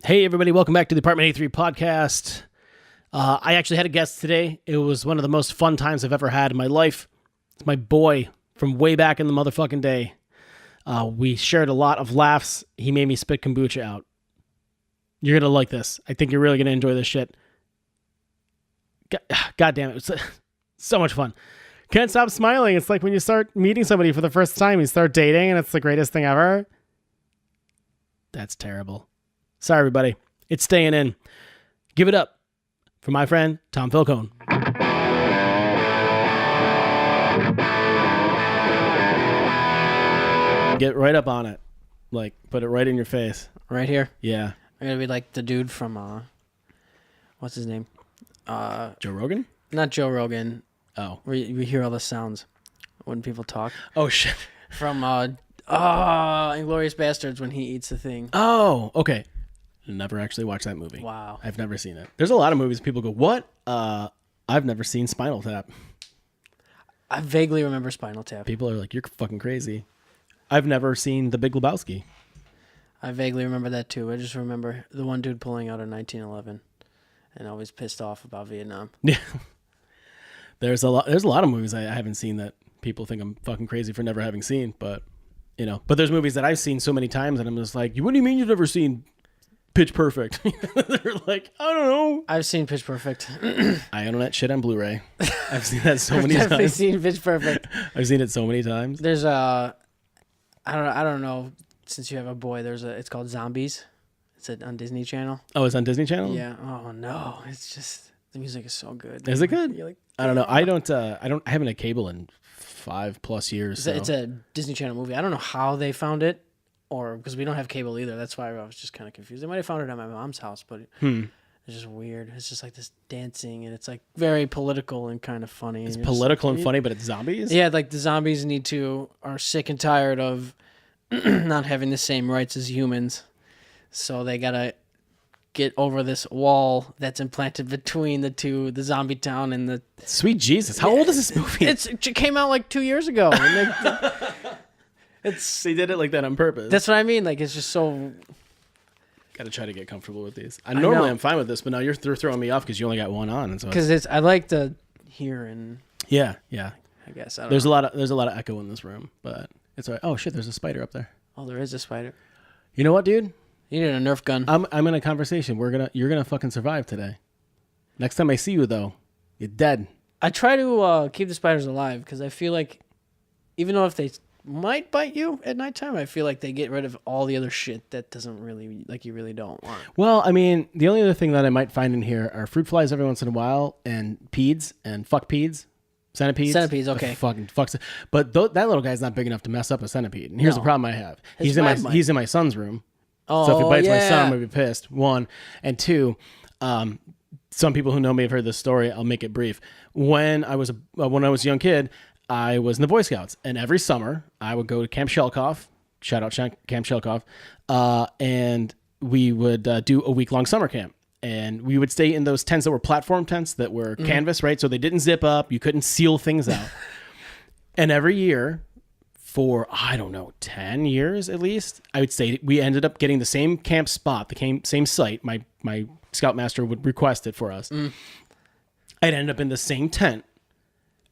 Hey, everybody. Welcome back to the Apartment 83 podcast. I actually had a guest today. It was one of the most fun times I've ever had in my life. It's my boy from way back in the motherfucking day. We shared a lot of laughs. He made me spit kombucha out. You're going to like this. I think you're really going to enjoy this shit. God damn it. It was so much fun. Can't stop smiling. It's like when you start meeting somebody for the first time, you start dating, and it's the greatest thing ever. That's terrible. Sorry, everybody. It's staying in. Give it up for my friend, Tom Falcone. Get right up on it. Like, put it right in your face. Right here? Yeah. I'm going to be like the dude from, what's his name? Joe Rogan? Not Joe Rogan. Oh. We hear all the sounds when people talk. Oh, shit. From, Inglourious Bastards when he eats the thing. Oh, okay. Never actually watched that movie. Wow. I've never seen it. There's a lot of movies people go, what? I've never seen Spinal Tap. I vaguely remember Spinal Tap. People are like, you're fucking crazy. I've never seen The Big Lebowski. I vaguely remember that too. I just remember the one dude pulling out a 1911 and always pissed off about Vietnam. Yeah. There's a lot of movies I haven't seen that people think I'm fucking crazy for never having seen, but there's movies that I've seen so many times and I'm just like, what do you mean you've never seen Pitch Perfect? They're like, I don't know. I've seen Pitch Perfect. I own that shit on Blu-ray. I've seen that so many times. I've definitely seen Pitch Perfect. I've seen it so many times. There's I don't know. Since you have a boy, it's called Zombies. It's on Disney Channel. Oh, it's on Disney Channel? Yeah. Oh no, it's just the music is so good. Is it good? You're like, I don't know. I haven't had cable in 5+ years. It's a Disney Channel movie. I don't know how they found it. Or because we don't have cable either. That's why I was just kind of confused. They might have found it at my mom's house, but it's just weird. It's just like this dancing, and it's like very political and kind of funny. It's political and funny, but it's zombies? Yeah, like the zombies are sick and tired of not having the same rights as humans. So they got to get over this wall that's implanted between the zombie town and the... Sweet Jesus. How old is this movie? It came out like 2 years ago. And they did it like that on purpose. That's what I mean. Like, it's just so... Got to try to get comfortable with these. Normally I'm fine with this, but now you're throwing me off because you only got one on. Because I like to hear and... Yeah. I guess. There's a lot of echo in this room, but it's all right. Oh, shit, there's a spider up there. Oh, there is a spider. You know what, dude? You need a Nerf gun. I'm in a conversation. You're gonna fucking survive today. Next time I see you, though, you're dead. I try to keep the spiders alive because I feel like even though if they might bite you at nighttime, I feel like they get rid of all the other shit that doesn't really, like, you really don't want. Well, I mean, the only other thing that I might find in here are fruit flies every once in a while and peds and fuck peds. Centipedes? Centipedes, okay. Fucking fucks. But that little guy's not big enough to mess up a centipede. And here's the problem I have. He's in my son's room. Oh, so if he bites my son, I'm yeah. going to be pissed. One. And two, some people who know me have heard this story. I'll make it brief. When I was a young kid, I was in the Boy Scouts. And every summer, I would go to Camp Shelkoff. Shout out Camp Shelkoff. And we would do a week-long summer camp. And we would stay in those tents that were platform tents that were canvas, right? So they didn't zip up. You couldn't seal things out. And every year for, 10 years at least, I would say we ended up getting the same camp spot, the same site. My scoutmaster would request it for us. I'd end up in the same tent.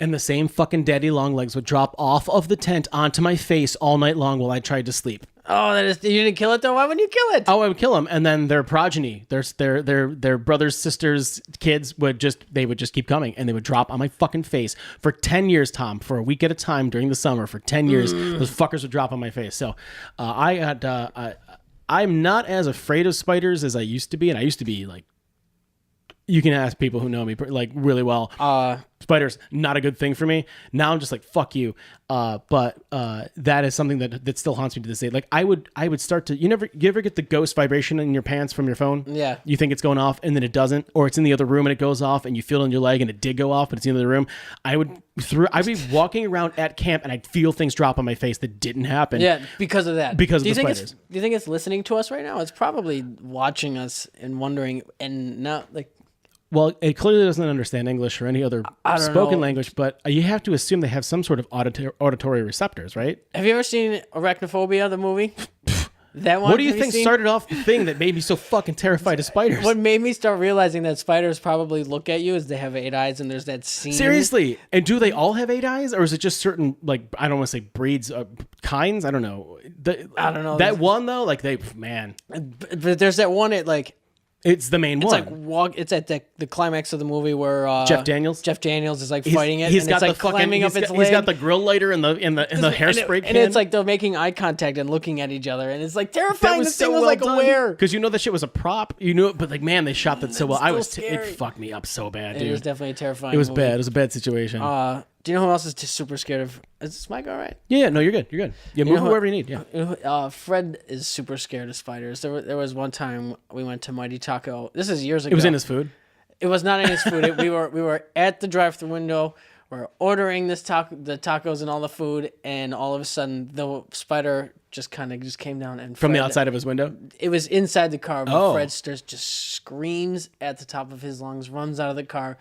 And the same fucking daddy long legs would drop off of the tent onto my face all night long while I tried to sleep. Oh, you didn't kill it though? Why wouldn't you kill it? Oh, I would kill them, and then their progeny, their brothers, sisters, kids would just keep coming, and they would drop on my fucking face for 10 years, Tom, for a week at a time during the summer. For 10 years, those fuckers would drop on my face. So, I'm not as afraid of spiders as I used to be, and I used to be like. You can ask people who know me like really well. Spiders, not a good thing for me. Now I'm just like, fuck you. But that is something that still haunts me to this day. Like I would start to, you ever get the ghost vibration in your pants from your phone? Yeah. You think it's going off and then it doesn't, or it's in the other room and it goes off and you feel it in your leg and it did go off, but it's in the other room. I'd be walking around at camp and I'd feel things drop on my face that didn't happen. Yeah, because of that. Because of the spiders. Do you think it's listening to us right now? It's probably watching us and wondering and not like. Well, it clearly doesn't understand English or any other spoken language, but you have to assume they have some sort of auditory receptors, right? Have you ever seen Arachnophobia, the movie? That one. What do you have think seen? started off the thing that made me so fucking terrified of spiders? What made me start realizing that spiders probably look at you is they have 8 eyes, and there's that scene. Seriously, and do they all have 8 eyes, or is it just certain, like, I don't want to say breeds, kinds? I don't know. I don't know. That one though, like man, But there's that one. it's the main It's one. like it's at the climax of the movie where Jeff Daniels is like fighting it. He's and got it's like the fucking. climbing up its leg. He's got the grill lighter and the hairspray can. And it's like they're making eye contact and looking at each other, and it's like terrifying. that was This so thing was well like done. aware. Because you know that shit was a prop. You knew it, but like, man, they shot that so well. It's It still scary. fucked me up so bad, It dude. was definitely a terrifying. It was movie. bad. It was a bad situation. Do you know who else is super scared of? Is this mic all right? yeah, no, you're good. You're good. Yeah, move know wherever you need. Yeah. Fred is super scared of spiders. There was one time we went to Mighty Taco. This is years ago. It was in his food. It was not in his food. We were at the drive-thru window. We're ordering the tacos and all the food, and all of a sudden the spider just came down and From the Fred- outside of his window. It was inside the car, but Oh. Fred just screams at the top of his lungs, runs out of the car,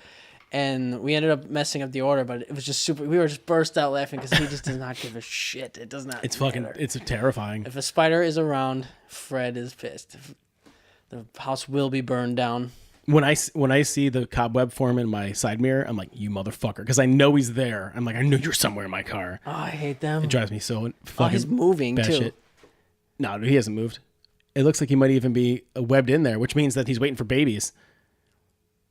and we ended up messing up the order. But it was just super. We were just burst out laughing because he just does not give a shit. It does not. It's fucking. matter. It's terrifying. If a spider is around, Fred is pissed. The house will be burned down. When I see the cobweb form in my side mirror, I'm like, you motherfucker, because I know he's there. I'm like, I know you're somewhere in my car. Oh, I hate them. It drives me so Oh, fucking. he's moving bad too. shit. No, he hasn't moved. It looks like he might even be webbed in there, which means that he's waiting for babies.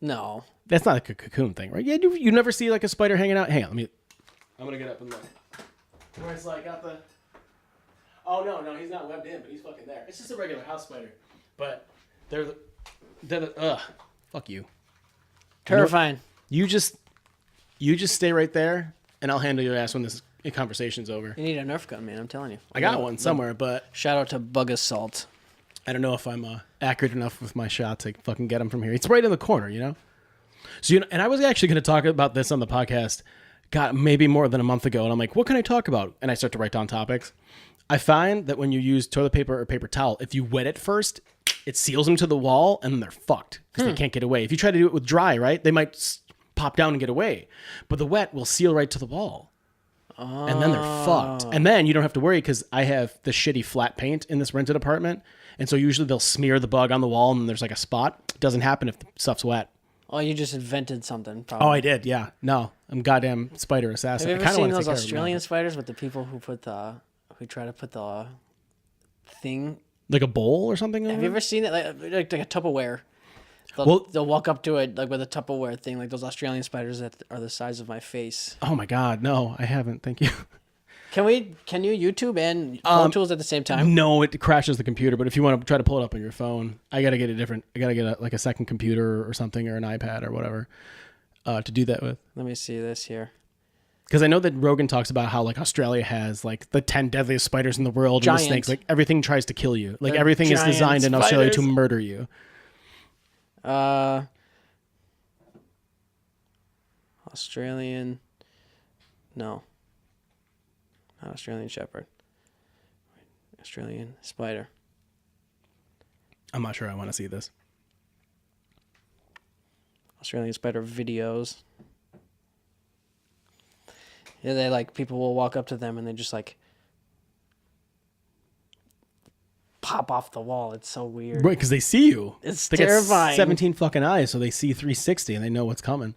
No. That's not like a cocoon thing, right? Yeah, you never see like a spider hanging out. Hang on, I'm gonna get up and look. Where it's like got the. Oh no, he's not webbed in, but he's fucking there. It's just a regular house spider, but they're fuck you. Terrifying. You just stay right there, and I'll handle your ass when this conversation's over. You need a Nerf gun, man. I'm telling you. I got one somewhere, but Shout out to Bug Assault. I don't know if I'm accurate enough with my shot to fucking get him from here. It's right in the corner, you know? So, and I was actually going to talk about this on the podcast, maybe more than a month ago. And I'm like, what can I talk about? And I start to write down topics. I find that when you use toilet paper or paper towel, if you wet it first, it seals them to the wall and then they're fucked because they can't get away. If you try to do it with dry, right, they might pop down and get away. But the wet will seal right to the wall. And then they're fucked. And then you don't have to worry because I have the shitty flat paint in this rented apartment. And so usually they'll smear the bug on the wall and there's like a spot. It doesn't happen if the stuff's wet. Oh, you just invented something. Probably. Oh, I did. Yeah. No, I'm goddamn spider assassin. Have you I ever kinda seen wanna those take care of them Australian now. spiders with the people who try to put the thing? Like a bowl or something? Have you ever seen it like a Tupperware? They'll walk up to it like with a Tupperware thing, like those Australian spiders that are the size of my face. Oh my God. No, I haven't. Thank you. Can you YouTube and Pro Tools at the same time? No, it crashes the computer. But if you want to try to pull it up on your phone, I got to get a second computer or something or an iPad or whatever to do that with. Let me see this here. Because I know that Rogan talks about how like Australia has like the 10 deadliest spiders in the world. Giant. And the snakes, like everything tries to kill you. Like They're everything is giant designed in Australia to spiders. murder you. Australian. No. Not Australian Shepherd. Australian spider. I'm not sure I want to see this. Australian spider videos. Yeah, they like people will walk up to them and they just like pop off the wall. It's so weird. Right, because they see you. It's They terrifying. got 17 fucking eyes, so they see 360 and they know what's coming.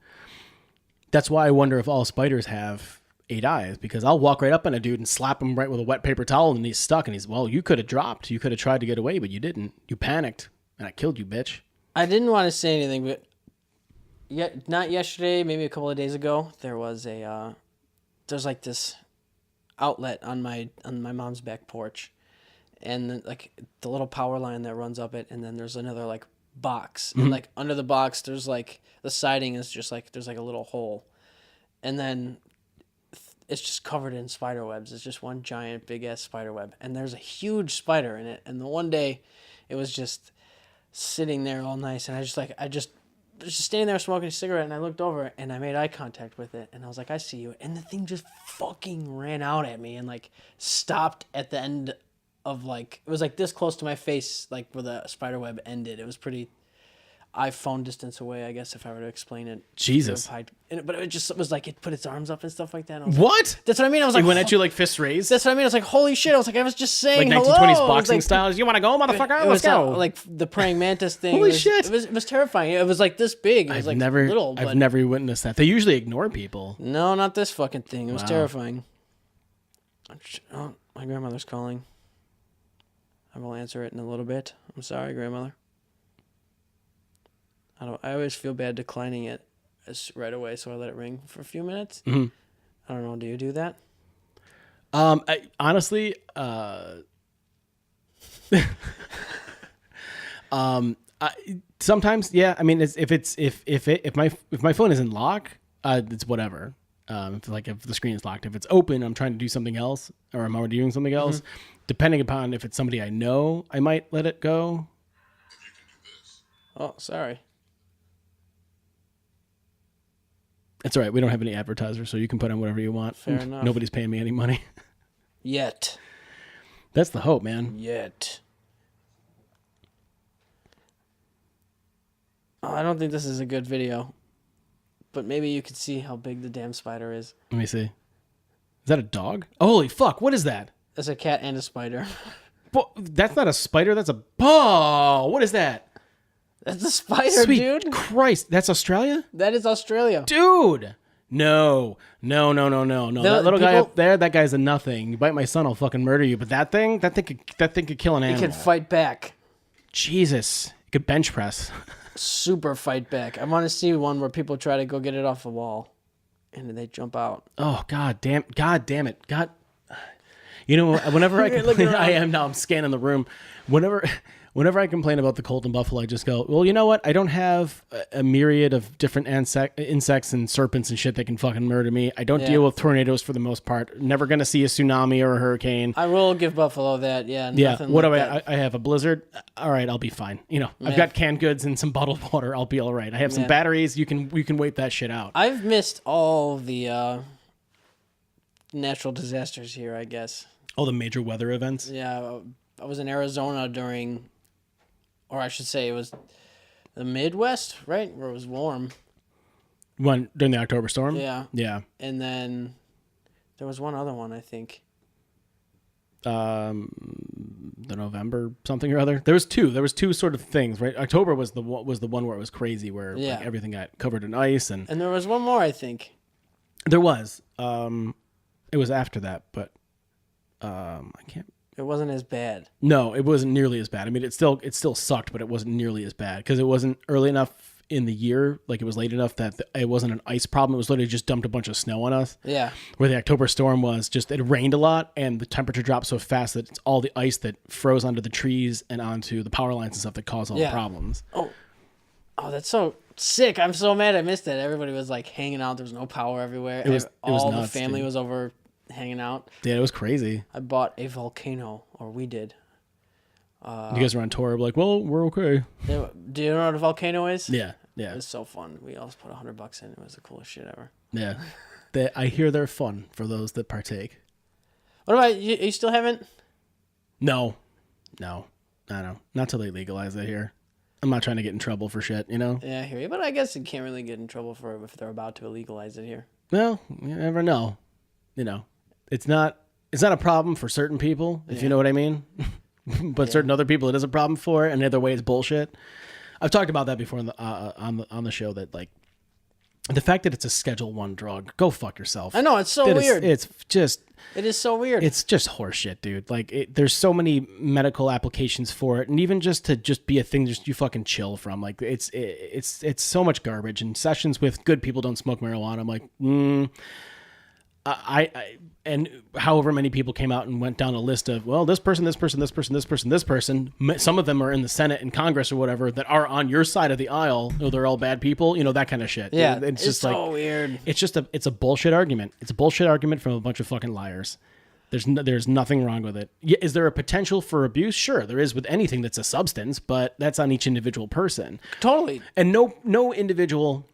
That's why I wonder if all spiders have 8 eyes, because I'll walk right up on a dude and slap him right with a wet paper towel and he's stuck and well, you could have dropped. You could have tried to get away, but you didn't. You panicked and I killed you, bitch. I didn't want to say anything, but not yesterday, maybe a couple of days ago, there was there's like this outlet on my mom's back porch, and like the little power line that runs up it, and then there's another like box, and like under the box there's like the siding is just like there's like a little hole, and then it's just covered in spider webs. It's just one giant big ass spider web, and there's a huge spider in it. And the one day, it was just sitting there all nice, and I was just standing there smoking a cigarette, and I looked over and I made eye contact with it, and I was like, I see you. And the thing just fucking ran out at me and like stopped at the end of like, it was like this close to my face, like where the spider web ended. It was pretty, iPhone distance away, I guess, if I were to explain it. Jesus. But it just was like, it put its arms up and stuff like that. And I was What? That's what I mean. I was It like, went at you like fists raised? That's what I mean. I was like, holy shit. I was like, I was just saying Like hello. 1920s It was boxing like, style. You want to go, motherfucker? Let's go. Like the praying mantis thing. Holy it was, shit. It was terrifying. It was like this big. It was like little. I've But never witnessed that. They usually ignore people. no, not this fucking thing. It was Wow. terrifying. Oh, my grandmother's calling. I will answer it in a little bit. I'm sorry, grandmother. I always feel bad declining it right away, so I let it ring for a few minutes. Mhm. I don't know. Do you do that? Honestly, sometimes, yeah. I mean, if my phone is in lock, it's whatever. If the screen is locked, if it's open, I'm trying to do something else, or I'm already doing something else. Depending upon if it's somebody I know, I might let it go. Oh, sorry. It's all right. We don't have any advertisers, so you can put on whatever you want. Fair enough. Nobody's paying me any money. Yet. That's the hope, man. Yet. Oh, I don't think this is a good video. But maybe you can see how big the damn spider is. Let me see. Is that a dog? Holy fuck! What is that? It's a cat and a spider. That's not a spider. That's a... Oh, what is that? That's a spider, Sweet dude. Christ. That's Australia? That is Australia. Dude. No. That little guy up there, that guy's a nothing. You bite my son, I'll fucking murder you. But that thing could kill an It animal. can fight back. Jesus. It could bench press. Super fight back. I want to see one where people try to go get it off a wall. And then they jump out. Oh, God damn it. God. You know, whenever I complain, I'm scanning the room. Whenever I complain about the cold in Buffalo, I just go, well, you know what? I don't have a myriad of different insects and serpents and shit that can fucking murder me. I don't deal with tornadoes for the most part. Never going to see a tsunami or a hurricane. I will give Buffalo that. Yeah. Yeah. What like do I have? A blizzard? All right, I'll be fine. You know, I've got canned goods and some bottled water. I'll be all right. I have some batteries. You can wait that shit out. I've missed all the natural disasters here, I guess. All the major weather events. Yeah. I was in Arizona during... Or I should say it was the Midwest, right? Where it was warm. During the October storm? Yeah. Yeah. And then there was one other one, I think. The November something or other. There was two sort of things, right? October was the one where it was crazy, where like everything got covered in ice, and there was one more, I think. There was. It was after that, but I can't. It wasn't as bad. No, it wasn't nearly as bad. I mean, it still sucked, but it wasn't nearly as bad because it wasn't early enough in the year. Like, it was late enough that it wasn't an ice problem. It was literally just dumped a bunch of snow on us. Yeah. Where the October storm was just, it rained a lot and the temperature dropped so fast that it's all the ice that froze onto the trees and onto the power lines and stuff that caused all the problems. Oh, that's so sick. I'm so mad I missed it. Everybody was like hanging out. There was no power everywhere. All the family was over hanging out. Yeah, it was crazy. I bought a volcano, or we did. You guys were on tour, like, well, we're okay. Do you know what a volcano is? Yeah. It was so fun. We always put $100 in. It was the coolest shit ever. Yeah. I hear they're fun for those that partake. What about you? You still haven't? No. I don't know. Not till they legalize it here. I'm not trying to get in trouble for shit, you know? Yeah, I hear you. But I guess you can't really get in trouble for it if they're about to legalize it here. Well, you never know. You know, it's not a problem for certain people, if you know what I mean. But certain other people, it is a problem for, and the other way, it's bullshit. I've talked about that before on the show, that like the fact that it's a Schedule I drug, go fuck yourself. I know, it's so weird. It is so weird. It's just horseshit, dude. Like, there's so many medical applications for it, and even just to be a thing, just you fucking chill from. Like, it's so much garbage. And sessions with good people don't smoke marijuana. I'm like, I and however many people came out and went down a list of, well, this person. Some of them are in the Senate and Congress or whatever that are on your side of the aisle. No, they're all bad people. You know, that kind of shit. Yeah, it's just so like weird. It's a bullshit argument. It's a bullshit argument from a bunch of fucking liars. There's nothing wrong with it. Is there a potential for abuse? Sure, there is with anything that's a substance, but that's on each individual person. Totally. And no individual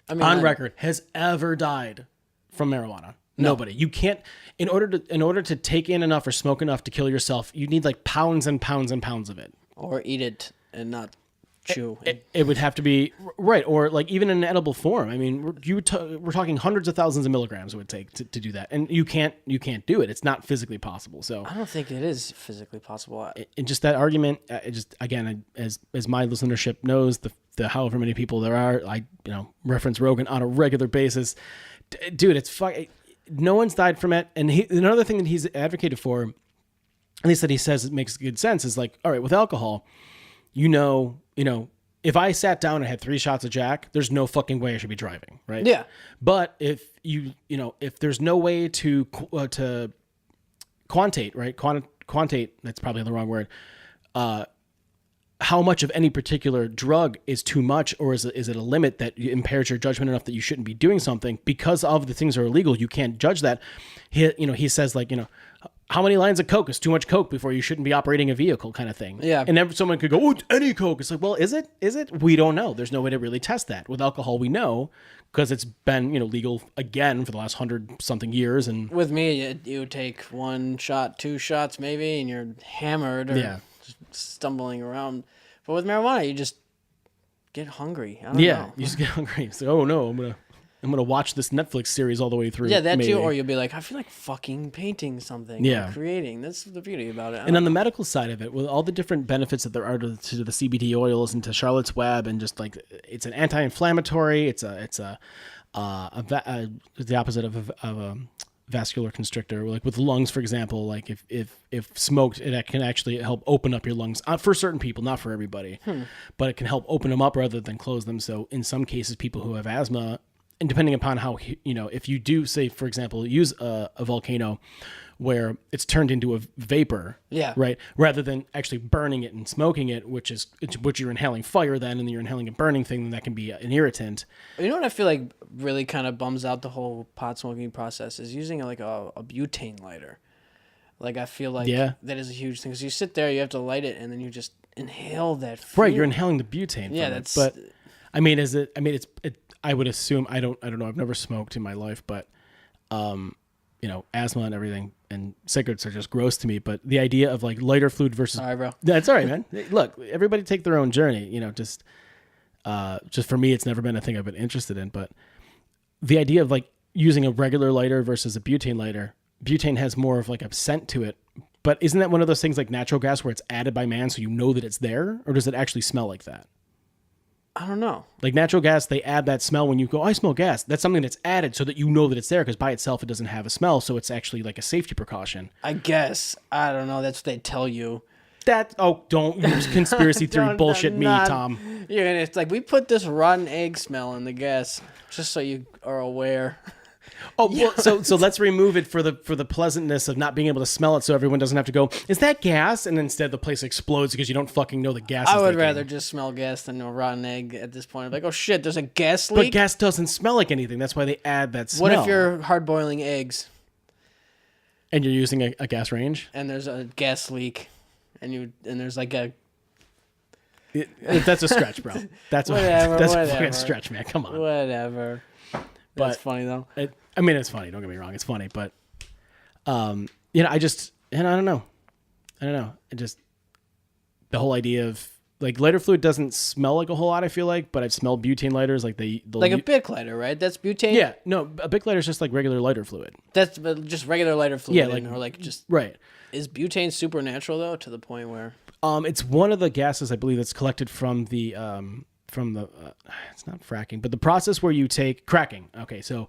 on record has ever died from marijuana. No. Nobody. You can't, in order to take in enough or smoke enough to kill yourself, you need like pounds and pounds and pounds of it. Or eat it and not chew. It would have to be right, or like even in an edible form. I mean, we're talking hundreds of thousands of milligrams it would take to do that, and you can't do it. It's not physically possible. So I don't think it is physically possible. and just that argument, it just again, as my listenership knows, the however many people there are, I reference Rogan on a regular basis. Dude, it's no one's died from it. And another thing that he's advocated for, at least that he says it makes good sense, is like, all right, with alcohol, if I sat down and had 3 shots of Jack, there's no fucking way I should be driving, right? Yeah. But if if there's no way to quantate, right? Quantate, that's probably the wrong word. How much of any particular drug is too much, or is it a limit that impairs your judgment enough that you shouldn't be doing something because of the things that are illegal? You can't judge that. He says like, how many lines of Coke is too much Coke before you shouldn't be operating a vehicle, kind of thing. Yeah. And someone could go, oh, any Coke. It's like, well, is it? We don't know. There's no way to really test that. With alcohol, we know because it's been, legal again for the last 100-something years. And with me, you take 1 shot, 2 shots maybe, and you're hammered or stumbling around. But with marijuana, you just get hungry. I don't know. You just get hungry. It's like, oh no, I'm gonna watch this Netflix series all the way through. Yeah, that maybe. too. Or you'll be like, I feel like fucking painting something. Yeah. Or creating. That's the beauty about it. And on the medical side of it, with all the different benefits that there are to the CBD oils and to Charlotte's Web, and just like it's an anti-inflammatory, it's the opposite of a vascular constrictor. Like with the lungs, for example, like if smoked, it can actually help open up your lungs for certain people, not for everybody, but it can help open them up rather than close them. So in some cases, people who have asthma, and depending upon how, if you do, say, for example, use a volcano where it's turned into a vapor, right, rather than actually burning it and smoking it, which you're inhaling fire then, and you're inhaling a burning thing, then that can be an irritant. You know what I feel like really kind of bums out the whole pot smoking process is using like a butane lighter. Like I feel like that is a huge thing because you sit there, you have to light it, and then you just inhale that. Right, you're inhaling the butane. Yeah, that's. But I mean, I would assume I don't know. I've never smoked in my life, but asthma and everything and cigarettes are just gross to me. But the idea of like lighter fluid versus sorry, bro. That's all right, man. Look, everybody take their own journey. Just for me, it's never been a thing I've been interested in. But the idea of like using a regular lighter versus a butane lighter, butane has more of like a scent to it. But isn't that one of those things like natural gas where it's added by man, so you know that it's there, or does it actually smell like that? I don't know. Like natural gas, they add that smell when you go, I smell gas. That's something that's added so that you know that it's there because by itself it doesn't have a smell. So it's actually like a safety precaution. I guess. I don't know. That's what they tell you. Don't use conspiracy theory bullshit me, Tom. Yeah, it's like we put this rotten egg smell in the gas just so you are aware. Oh, well, so let's remove it for the pleasantness of not being able to smell it, so everyone doesn't have to go, is that gas? And instead the place explodes because you don't fucking know the gas. I would rather just smell gas than a rotten egg at this point. I'm like, oh shit, there's a gas leak. But gas doesn't smell like anything. That's why they add that smell. What if you're hard boiling eggs and you're using a gas range and there's a gas leak and there's like a that's a stretch, bro. That's a fucking stretch, man. Come on. Whatever. That's funny though. It's funny. Don't get me wrong. It's funny, but I don't know. It just the whole idea of like lighter fluid doesn't smell like a whole lot. I feel like, but I've smelled butane lighters like a Bic lighter, right? That's butane. Yeah, no, a Bic lighter is just like regular lighter fluid. That's just regular lighter fluid. Yeah, or like just right. Is butane supernatural though to the point where? It's one of the gases I believe that's collected from the it's not fracking, but the process where you take cracking. Okay, so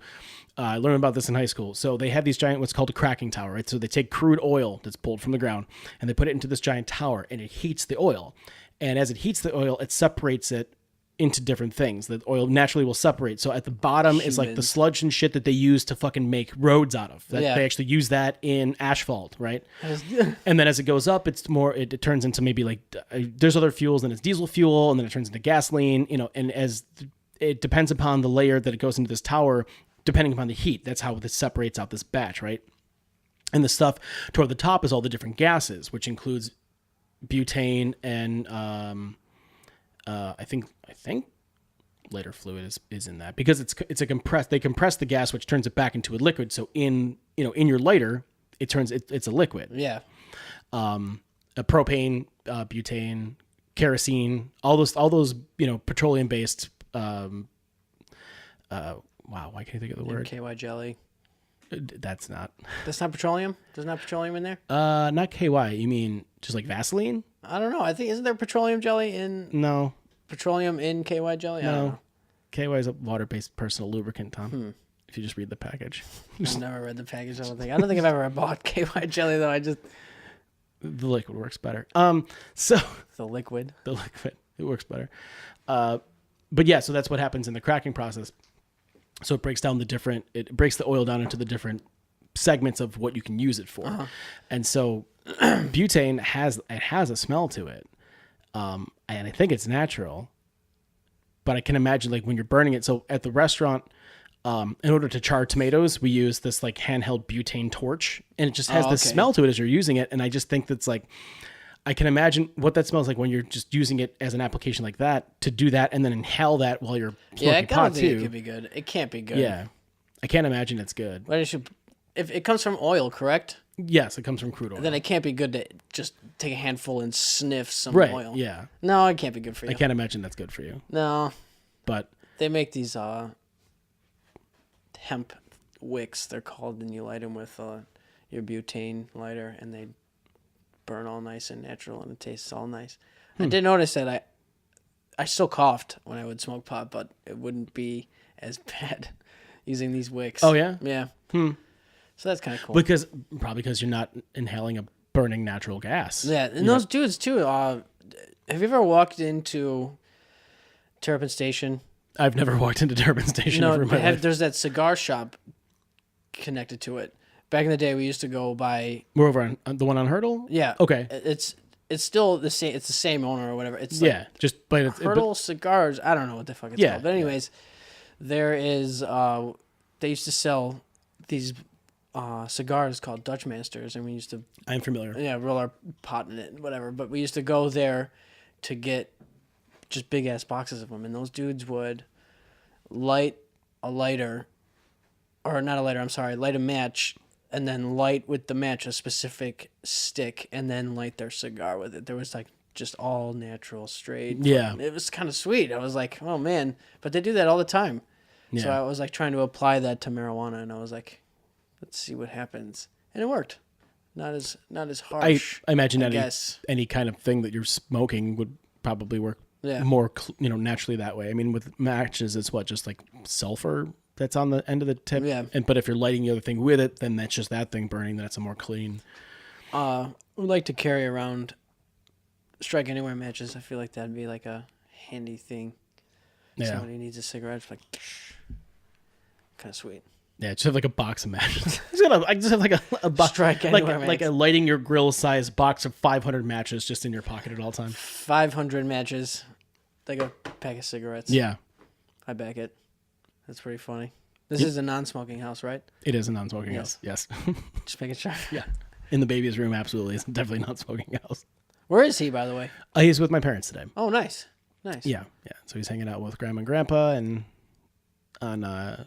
I learned about this in high school. So they have these giant, what's called a cracking tower, right? So they take crude oil that's pulled from the ground and they put it into this giant tower and it heats the oil. And as it heats the oil, it separates it into different things. The oil naturally will separate. So at the bottom is like the sludge and shit that they use to fucking make roads out of. They actually use that in asphalt, right? And then as it goes up, it's more, it turns into maybe like, there's other fuels and it's diesel fuel and then it turns into gasoline, and as it depends upon the layer that it goes into this tower, depending upon the heat, that's how this separates out this batch, right? And the stuff toward the top is all the different gases, which includes butane and I think lighter fluid is in that because it's a compressed. They compress the gas, which turns it back into a liquid. So in your lighter, it's a liquid. Yeah. A propane, butane, kerosene, all those petroleum based. Wow, why can't I think of the word? KY jelly. That's not Petroleum. There's not petroleum in there. not KY. You mean just like Vaseline? I don't know. I think isn't there petroleum jelly No, petroleum in KY jelly? I don't no. know. KY is a water based personal lubricant, Tom. If you just read the package. I've never read the package. I don't think I've ever bought KY jelly though. I just The liquid works better. So the liquid. the liquid, it works better. But yeah, so that's what happens in the cracking process. So it breaks the oil down into the different segments of what you can use it for. And so butane has a smell to it. And I think it's natural, but I can imagine like when you're burning it. So at the restaurant, in order to char tomatoes, we use this like handheld butane torch, and it just has this smell to it as you're using it. And I just think that's like, I can imagine what that smells like when you're just using it as an application like that, to do that and then inhale that while you're smoking I pot don't think too. it could be good. It can't be good. Yeah, I can't imagine it's good. Why did you? If it comes from oil, correct? Yes, it comes from crude oil. Then it can't be good to just take a handful and sniff some Right, oil. yeah. No, it can't be good for you. I can't imagine that's good for you. No, But they make these hemp wicks. They're called, and you light them with your butane lighter, and they burn all nice and natural, and it tastes all nice. I did notice that I still coughed when I would smoke pot, but it wouldn't be as bad using these wicks. Oh, yeah? Yeah. So that's kind of cool. probably because you're not inhaling a burning natural gas. Yeah, and those dudes too. Have you ever walked into Terrapin Station? I've never walked into Durbin Station ever in my life. There's that cigar shop connected to it. Back in the day, we used to go by. We're over on the one on Hurdle? Yeah. Okay. It's still the same. It's the same owner or whatever. It's Yeah, just but it's Hurdle Cigars. I don't know what the fuck it's Yeah, called. But anyways, there is. They used to sell these cigars called Dutch Masters, and we used to I'm familiar. roll our pot in it and whatever. But we used to go there to get just big ass boxes of them, and those dudes would light a lighter, or not a lighter. I'm sorry, light a match, and then light with the match a specific stick, and then light their cigar with it. There was like just all natural, straight. Yeah. It was kind of sweet. I was like, oh man, but they do that all the time. Yeah. So I was like trying to apply that to marijuana, and I was like, let's see what happens, and it worked. Not as harsh. I imagine guess. any kind of thing that you're smoking would probably work more naturally that way. I mean, with matches, it's just like sulfur that's on the end of the tip. Yeah. But if you're lighting the other thing with it, then that's just that thing burning. That's a more clean. We like to carry around Strike Anywhere matches. I feel like that'd be like a handy thing. Yeah. Somebody needs a cigarette, it's like kind of sweet. Yeah, just have like a box of matches. I just have like a box, Strike Anywhere like a lighting your grill size box of 500 matches just in your pocket at all times. 500 matches, like a pack of cigarettes. Yeah, I back it. That's pretty funny. This is a non-smoking house, right? it is a non-smoking house. Yes. Just making sure. Yeah. In the baby's room, absolutely. It's definitely not smoking house. Where is he, by the way? He's with my parents today. Oh, nice. Yeah. So he's hanging out with grandma and grandpa, and on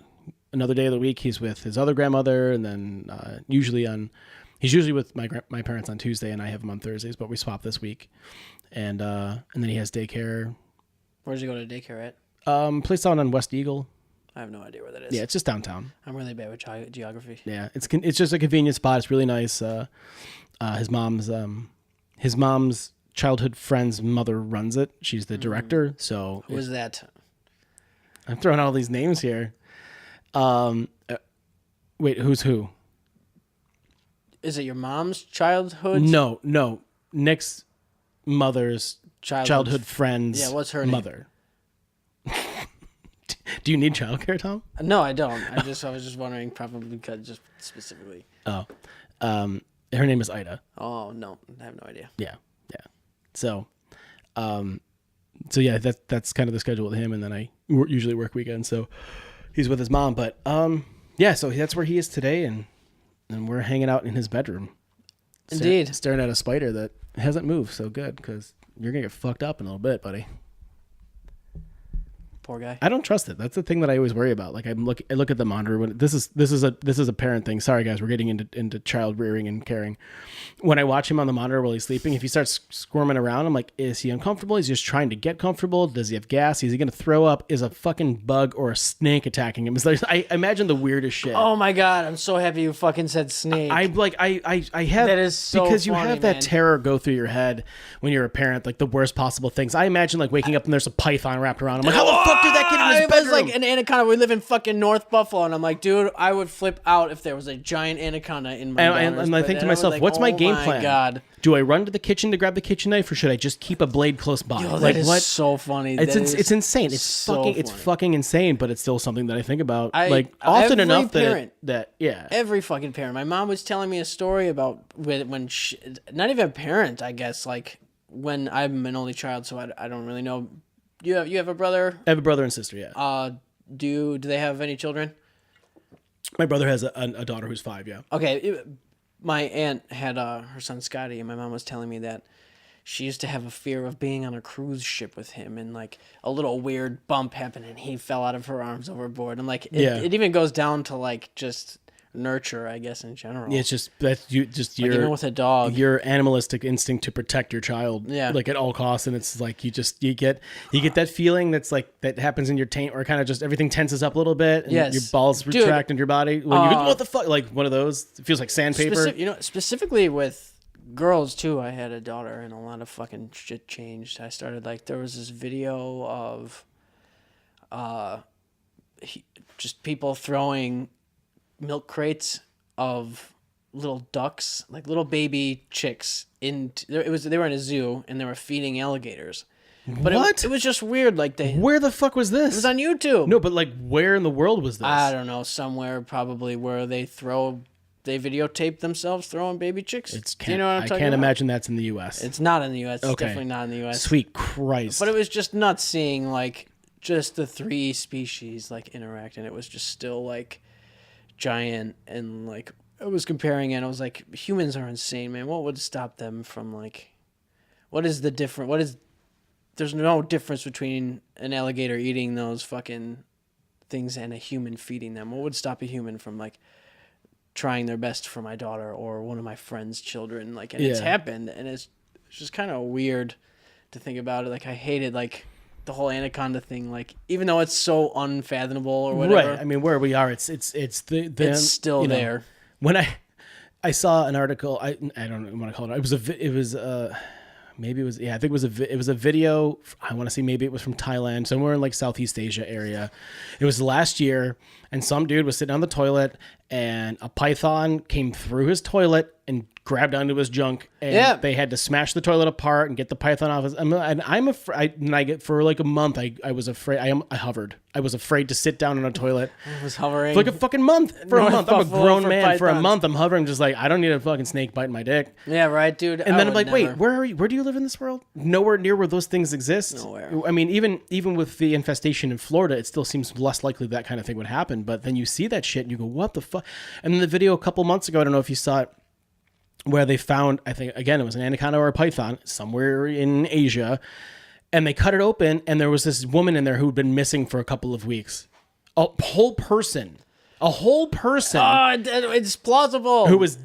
another day of the week, he's with his other grandmother, and then he's usually with my parents on Tuesday, and I have him on Thursdays, but we swap this week, and then he has daycare. Where's he go to daycare at? Place down on West Eagle. I have no idea where that is. Yeah, it's just downtown. I'm really bad with geography. Yeah, it's just a convenient spot. It's really nice. His mom's childhood friend's mother runs it. She's the director. So Who is that? I'm throwing out all these names here. Wait, who's who? Is it your mom's childhood? No. Nick's mother's childhood friend's what's her name? mother. Do you need childcare, Tom? No, I don't. I was just wondering, probably because just specifically. Oh, her name is Ida. Oh no, I have no idea. Yeah. So yeah, that's kind of the schedule with him, and then I usually work weekends, so he's with his mom. But yeah, so that's where he is today, and we're hanging out in his bedroom. Indeed, staring at a spider that hasn't moved. So good, because you're gonna get fucked up in a little bit, buddy. Poor guy. I don't trust it. That's the thing that I always worry about. Like I look at the monitor when this is a parent thing. Sorry guys, we're getting into child rearing and caring. When I watch him on the monitor while he's sleeping, if he starts squirming around, I'm like, is he uncomfortable? He's just trying to get comfortable. Does he have gas? Is he gonna throw up? Is a fucking bug or a snake attacking him? It's like, I imagine the weirdest shit. Oh my god, I'm so happy you fucking said snake. I have That is so because you funny, have that man. terror go through your head when you're a parent, like the worst possible things. I imagine like waking up and there's a python wrapped around. I'm like, how the fuck did that get in his It bedroom? was like an anaconda. We live in fucking North Buffalo, and I'm like, dude, I would flip out if there was a giant anaconda in my and I think to myself, what's my game plan? God. Do I run to the kitchen to grab the kitchen knife, or should I just keep a blade close by? Yo, like that is what? so funny. It's That is insane. It's so it's funny. fucking insane, but it's still something that I think about Often often every enough parent, that yeah. Every fucking parent. My mom was telling me a story about when she, not even a parent, I guess, like when I'm an only child, so I don't really know. You have a brother? I have a brother and sister. Yeah. Do they have any children? My brother has a daughter who's 5. Yeah. Okay, my aunt had her son Scotty, and my mom was telling me that she used to have a fear of being on a cruise ship with him, and like a little weird bump happened, and he fell out of her arms overboard, and like it even goes down to like just nurture, I guess, in general. Yeah, it's just that's you just like, your even with a dog, your animalistic instinct to protect your child, Yeah. like at all costs, and it's like you get that feeling that's like that happens in your taint, where kind of just everything tenses up a little bit, and Yes. your balls Dude, retract into your body when you go, what the fuck, like one of those. It feels like sandpaper. specifically with girls too. I had a daughter, and a lot of fucking shit changed. I started like there was this video of, just people throwing milk crates of little ducks, like little baby chicks. They were in a zoo and they were feeding alligators. But What? it was just weird. Like Where the fuck was this? it was on YouTube. No, but like where in the world was this? I don't know, somewhere probably where they videotape themselves throwing baby chicks. Do you know what I'm I talking can't about? imagine that's in the U.S. It's not in the U.S. It's Okay. definitely not in the U.S. Sweet Christ. But it was just nuts seeing like just the 3 species like interact, and it was just still like giant. And like I was comparing it, and I was like, humans are insane, man. What would stop them from like? What is the difference? There's no difference between an alligator eating those fucking things and a human feeding them. What would stop a human from like trying their best for my daughter or one of my friends' children? Like, and it's Yeah. happened, and it's just kind of weird to think about it. Like, I hated like the whole anaconda thing. Like, even though it's so unfathomable or whatever, Right. I mean, where we are, it's it's still you know, there. When I saw an article, I don't want to call it. Maybe it was, yeah, I think it was a video. I want to say maybe it was from Thailand, somewhere in like Southeast Asia area. It was last year, and some dude was sitting on the toilet, and a python came through his toilet and grabbed onto his junk, and Yeah. they had to smash the toilet apart and get the python off his. And I'm afraid. And I get for like a month. I was afraid. I hovered. I was afraid to sit down in a toilet. I was hovering. For like a fucking month. For a North month. I'm a Buffalo grown for man. For a pythons. month, I'm hovering, just like, I don't need a fucking snake biting my dick. Yeah, right, dude. And then I'm like, wait, where are you? Where do you live in this world? Nowhere near where those things exist. Nowhere. I mean, even with the infestation in Florida, it still seems less likely that kind of thing would happen. But then you see that shit and you go, what the fuck? And then the video a couple months ago, I don't know if you saw it, where they found, I think, again, it was an anaconda or a python somewhere in Asia. And they cut it open, and there was this woman in there who'd been missing for a couple of weeks. A whole person. It's plausible. Who was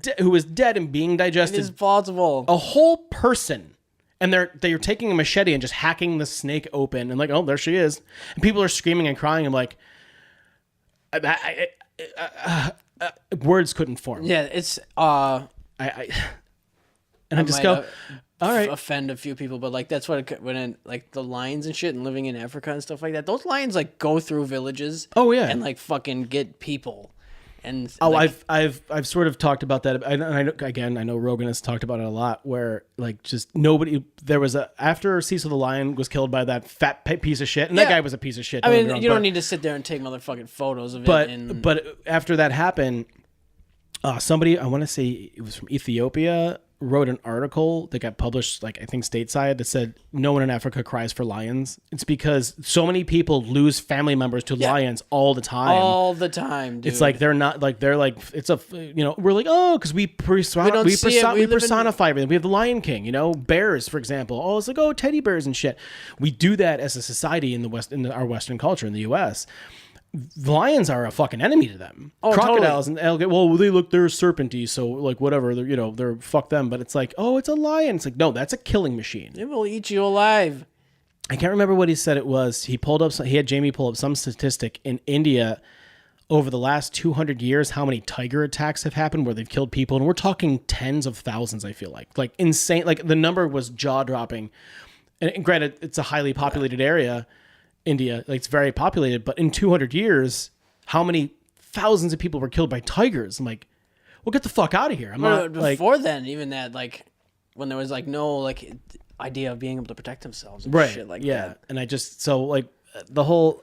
dead and being It digested. is plausible. A whole person, and they're taking a machete and just hacking the snake open, and like, oh, there she is, and people are screaming and crying. I'm like, words couldn't form. Yeah, it's And I just go, all right. offend a few people, but like that's what like the lions and shit and living in Africa and stuff like that. Those lions like go through villages. Oh, yeah. and like fucking get people. And Oh, like, I've sort of talked about that. I know Rogan has talked about it a lot. Where like just nobody. There was after Cecil the lion was killed by that fat piece of shit, and that Yeah. guy was a piece of shit. I don't get mean, me wrong, you but- don't need to sit there and take motherfucking photos of it. But after that happened, somebody, I want to say it was from Ethiopia, wrote an article that got published, like I think stateside, that said no one in Africa cries for lions. It's because so many people lose family members to lions all the time. All the time, dude. It's like they're not like they're like it's a we're like because we personify everything. We have the Lion King, bears for example. Oh, it's like teddy bears and shit. We do that as a society in the West, in our Western culture in the U.S. The lions are a fucking enemy to them. Crocodiles and alligators. Well, they look, they're serpenty, so like whatever. They're fuck them. But it's like, it's a lion. It's like, no, that's a killing machine. It will eat you alive. I can't remember what he said it was. He had Jamie pull up some statistic in India over the last 200 years, how many tiger attacks have happened where they've killed people. And we're talking tens of thousands, I feel like insane. Like the number was jaw dropping. And granted, it's a highly populated area. India, like it's very populated, but in 200 years, how many thousands of people were killed by tigers? I'm like, well, get the fuck out of here. I'm not before then, even that, like when there was like no like idea of being able to protect themselves and shit like that. And I just the whole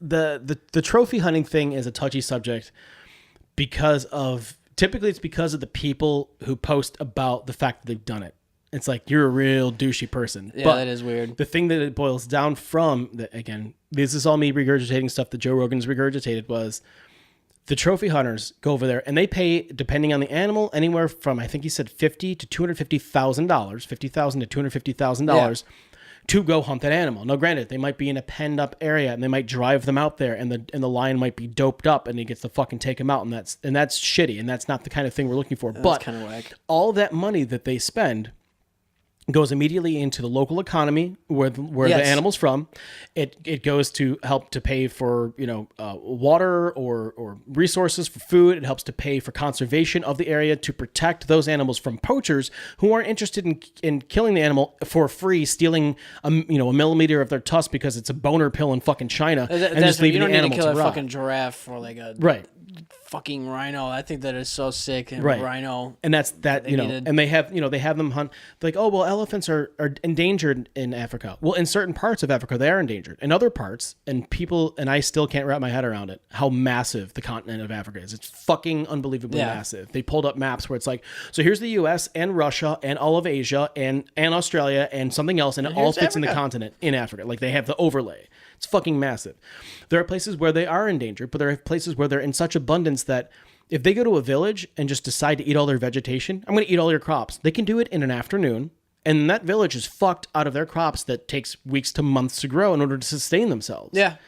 the trophy hunting thing is a touchy subject because of it's because of the people who post about the fact that they've done it. It's like, you're a real douchey person. Yeah, but that is weird. The thing that it boils down from, again, this is all me regurgitating stuff that Joe Rogan's regurgitated, was the trophy hunters go over there and they pay, depending on the animal, anywhere from, I think he said $50,000 to $250,000, $50,000 to $250,000 to go hunt that animal. Now, granted, they might be in a penned up area and they might drive them out there and the lion might be doped up and he gets to fucking take them out, and that's shitty, and that's not the kind of thing we're looking for. That's but kind of whack. All that money that they spend goes immediately into the local economy where the animal's from. It goes to help to pay for water or resources for food. It helps to pay for conservation of the area, to protect those animals from poachers who aren't interested in killing the animal for free, stealing a millimeter of their tusk because it's a boner pill in fucking China, and just leaving the animal to rot. You don't need to kill a fucking giraffe for like a fucking rhino. I think that is so sick. And rhino, and that's that. And they have them hunt. They're like, oh well, elephants are endangered in Africa. Well, in certain parts of Africa, they are endangered. In other parts, and I still can't wrap my head around it, how massive the continent of Africa is. It's fucking unbelievably massive. They pulled up maps where it's like, so here's the U.S. and Russia and all of Asia and Australia and something else, and it all fits in the continent in Africa. Like, they have the overlay. It's fucking massive. There are places where they are endangered, but there are places where they're in such abundance that if they go to a village and just decide to eat all their vegetation, I'm going to eat all your crops. They can do it in an afternoon, and that village is fucked out of their crops that takes weeks to months to grow in order to sustain themselves. Yeah.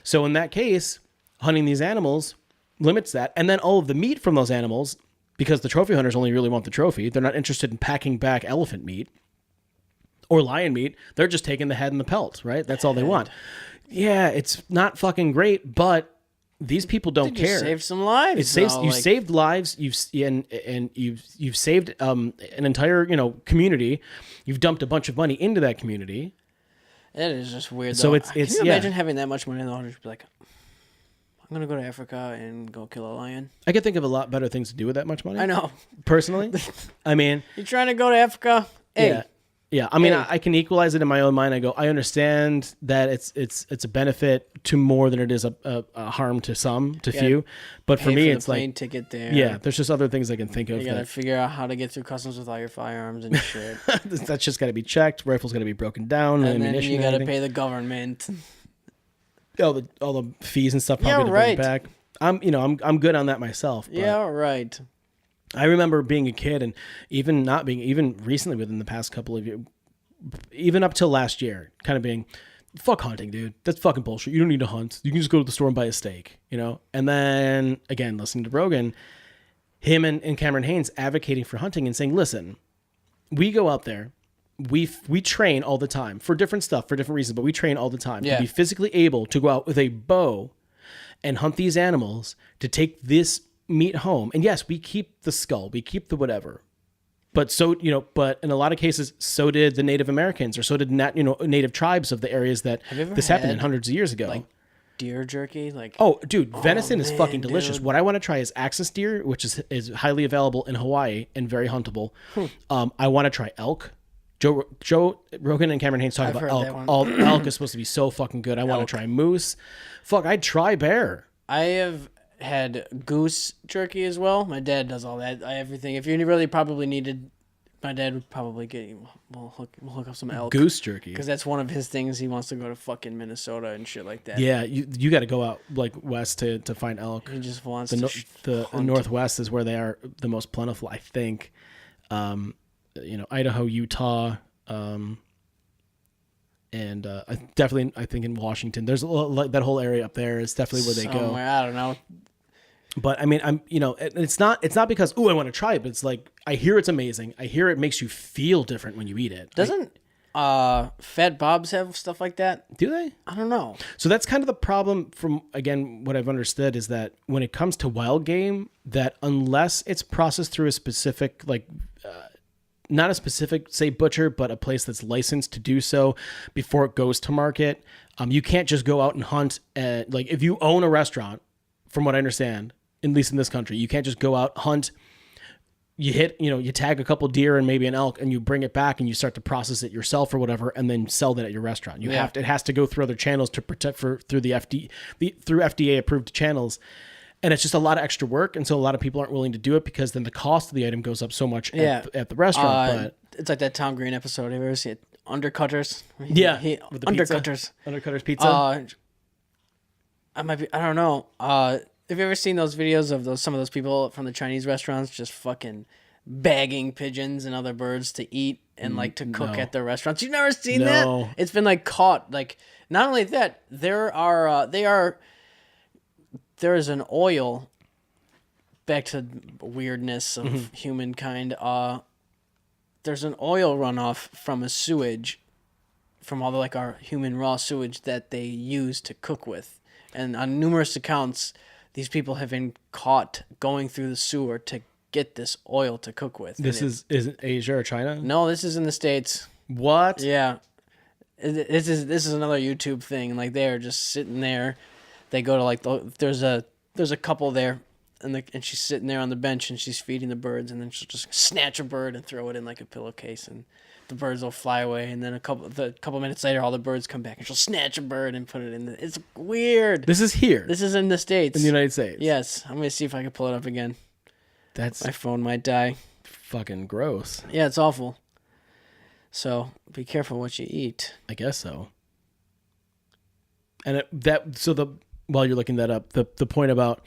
So in that case, hunting these animals limits that. And then all of the meat from those animals, because the trophy hunters only really want the trophy, they're not interested in packing back elephant meat or lion meat. They're just taking the head and the pelt, right? That's all they want. Yeah, it's not fucking great, but these people don't care. You saved some lives. You saved lives. You've saved an entire community. You've dumped a bunch of money into that community. It is just weird. So though. Can you imagine having that much money in the hundreds? Be like, I'm gonna go to Africa and go kill a lion. I could think of a lot better things to do with that much money. I know. Personally, I mean, you're trying to go to Africa. Hey. Yeah, I mean, I can equalize it in my own mind. I go, I understand that it's a benefit to more than it is a harm to few. But for me, it's plane like ticket there. Yeah, there's just other things I can think of. You gotta figure out how to get through customs with all your firearms and shit. That's just got to be checked. Rifle's got to be broken down. And then you got to pay the government. All the fees and stuff. Probably to bring it back. I'm good on that myself. But yeah, right. I remember being a kid and even recently within the past couple of years, even up till last year, kind of being, fuck hunting, dude. That's fucking bullshit. You don't need to hunt. You can just go to the store and buy a steak, And then, again, listening to Rogan, him and Cameron Haynes advocating for hunting and saying, listen, we go out there, we train all the time for different stuff, for different reasons, but we train all the time to be physically able to go out with a bow and hunt these animals to take this meat home. And yes, we keep the skull, we keep the whatever, but but in a lot of cases, so did the Native Americans, or so did native tribes of the areas that this happened in hundreds of years ago. Like deer jerky, venison is fucking delicious. What I want to try is axis deer, which is highly available in Hawaii and very huntable. I want to try elk. Joe Rogan and Cameron Haynes talk about elk. Elk is supposed to be so fucking good. I want to try moose. Fuck, I'd try bear. I have had goose jerky as well. My dad does all that, everything. If you really probably needed My dad would probably we'll hook up some elk. Goose jerky. Because that's one of his things. He wants to go to fucking Minnesota and shit like that. Yeah, you got to go out like west to find elk. He just wants the hunt. Northwest is where they are the most plentiful, I think. Idaho, Utah, and definitely I think in Washington. There's like that whole area up there is definitely where they go. I don't know. But I mean, it's not because I want to try it, but it's like I hear it's amazing. I hear it makes you feel different when you eat it. Doesn't Fat Bob's have stuff like that? Do they? I don't know. So that's kind of the problem from, again, what I've understood is that when it comes to wild game, that unless it's processed through a specific, like, not a specific, say, butcher, but a place that's licensed to do so before it goes to market, you can't just go out and hunt. Like, if you own a restaurant, from what I understand, at least in this country, you can't just go out, hunt, you tag a couple deer and maybe an elk and you bring it back and you start to process it yourself or whatever and then sell that at your restaurant. It has to go through other channels to protect through FDA approved channels. And it's just a lot of extra work. And so a lot of people aren't willing to do it because then the cost of the item goes up so much at the restaurant. But it's like that Tom Green episode. Have you ever seen it? Undercutters? With the Undercutters. Pizza. Undercutters Pizza. I don't know. Have you ever seen those videos of some of those people from the Chinese restaurants just fucking bagging pigeons and other birds to eat and like to cook at their restaurants? You've never seen that? It's been like caught. Like not only that, there is an oil. Back to weirdness of humankind. There's an oil runoff from a sewage, from all the like our human raw sewage that they use to cook with, and on numerous accounts. These people have been caught going through the sewer to get this oil to cook with. This is it Asia or China? No, this is in the States. What? Yeah. This is another YouTube thing. Like they're just sitting there. They go to like there's a couple there, and she's sitting there on the bench and she's feeding the birds, and then she'll just snatch a bird and throw it in like a pillowcase, and the birds will fly away, and then a couple minutes later, all the birds come back, and she'll snatch a bird and put it in. It's weird. This is here. This is in the States. In the United States. Yes, I'm gonna see if I can pull it up again. That's my phone might die. Fucking gross. Yeah, it's awful. So be careful what you eat. I guess so. And while you're looking that up, the point about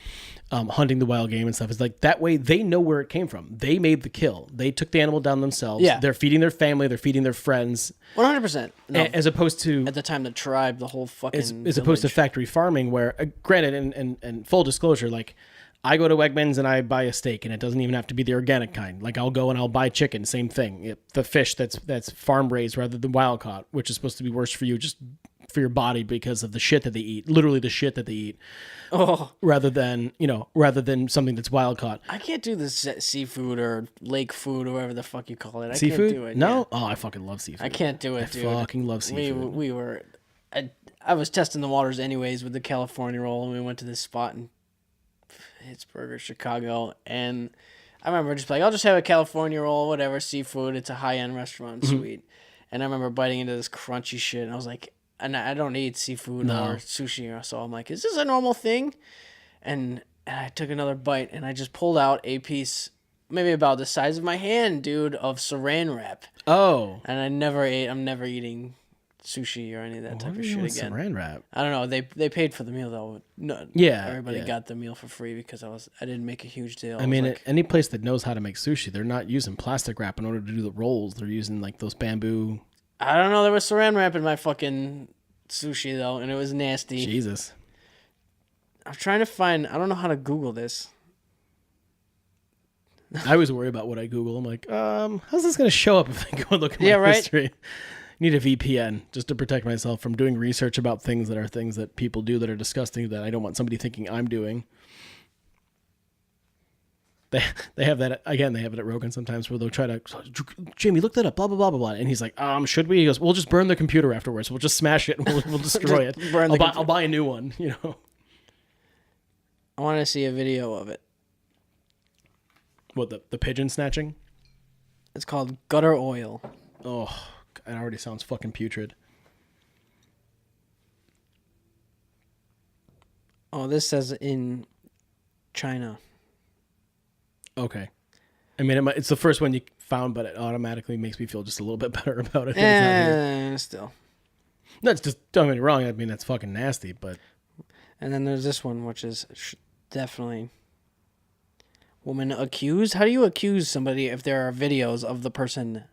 hunting the wild game and stuff is like that way they know where it came from. They made the kill. They took the animal down themselves. Yeah. They're feeding their family. They're feeding their friends. 100%. No, as opposed to at the time the tribe, the whole fucking as opposed to factory farming, where granted, and full disclosure, like I go to Wegmans and I buy a steak, and it doesn't even have to be the organic kind. Like I'll go and I'll buy chicken, same thing. The fish that's farm raised rather than wild caught, which is supposed to be worse for you, just for your body because of the shit that they eat, literally the shit that they eat. Oh, rather than something that's wild caught. I can't do this seafood or lake food or whatever the fuck you call it. Seafood? Can't do it. No? Yeah. Oh, I fucking love seafood. I can't do it, dude. I fucking love seafood. I was testing the waters anyways with the California roll, and we went to this spot in Pittsburgh or Chicago, and I remember just like, I'll just have a California roll, whatever, seafood. It's a high-end restaurant, sweet. And I remember biting into this crunchy shit, and I was like, and I don't eat seafood or sushi, so I'm like, is this a normal thing? And I took another bite, and I just pulled out a piece, maybe about the size of my hand, dude, of saran wrap. Oh. And I'm never eating sushi or any of that type of shit again. Saran wrap? I don't know. They paid for the meal, though. No, everybody got the meal for free because I didn't make a huge deal. I mean, any place that knows how to make sushi, they're not using plastic wrap in order to do the rolls. They're using like those bamboo. I don't know. There was saran wrap in my fucking sushi, though, and it was nasty. Jesus. I'm trying to find... I don't know how to Google this. I always worry about what I Google. I'm like, how's this going to show up if I go and look at my history? Need a VPN just to protect myself from doing research about things that people do that are disgusting that I don't want somebody thinking I'm doing. They have that again. They have it at Rogan sometimes where they'll try to, Jamie, look that up, blah blah blah blah blah, and he's like, should we? He goes, we'll just burn the computer afterwards. We'll just smash it and we'll destroy it. I'll buy a new one. You know. I want to see a video of it. What the pigeon snatching? It's called gutter oil. Oh, it already sounds fucking putrid. Oh, this says in China. Okay. I mean, it's the first one you found, but it automatically makes me feel just a little bit better about it. That it's not here. Still. That's just, don't get me wrong. I mean, that's fucking nasty, but. And then there's this one, which is definitely woman accused. How do you accuse somebody if there are videos of the person?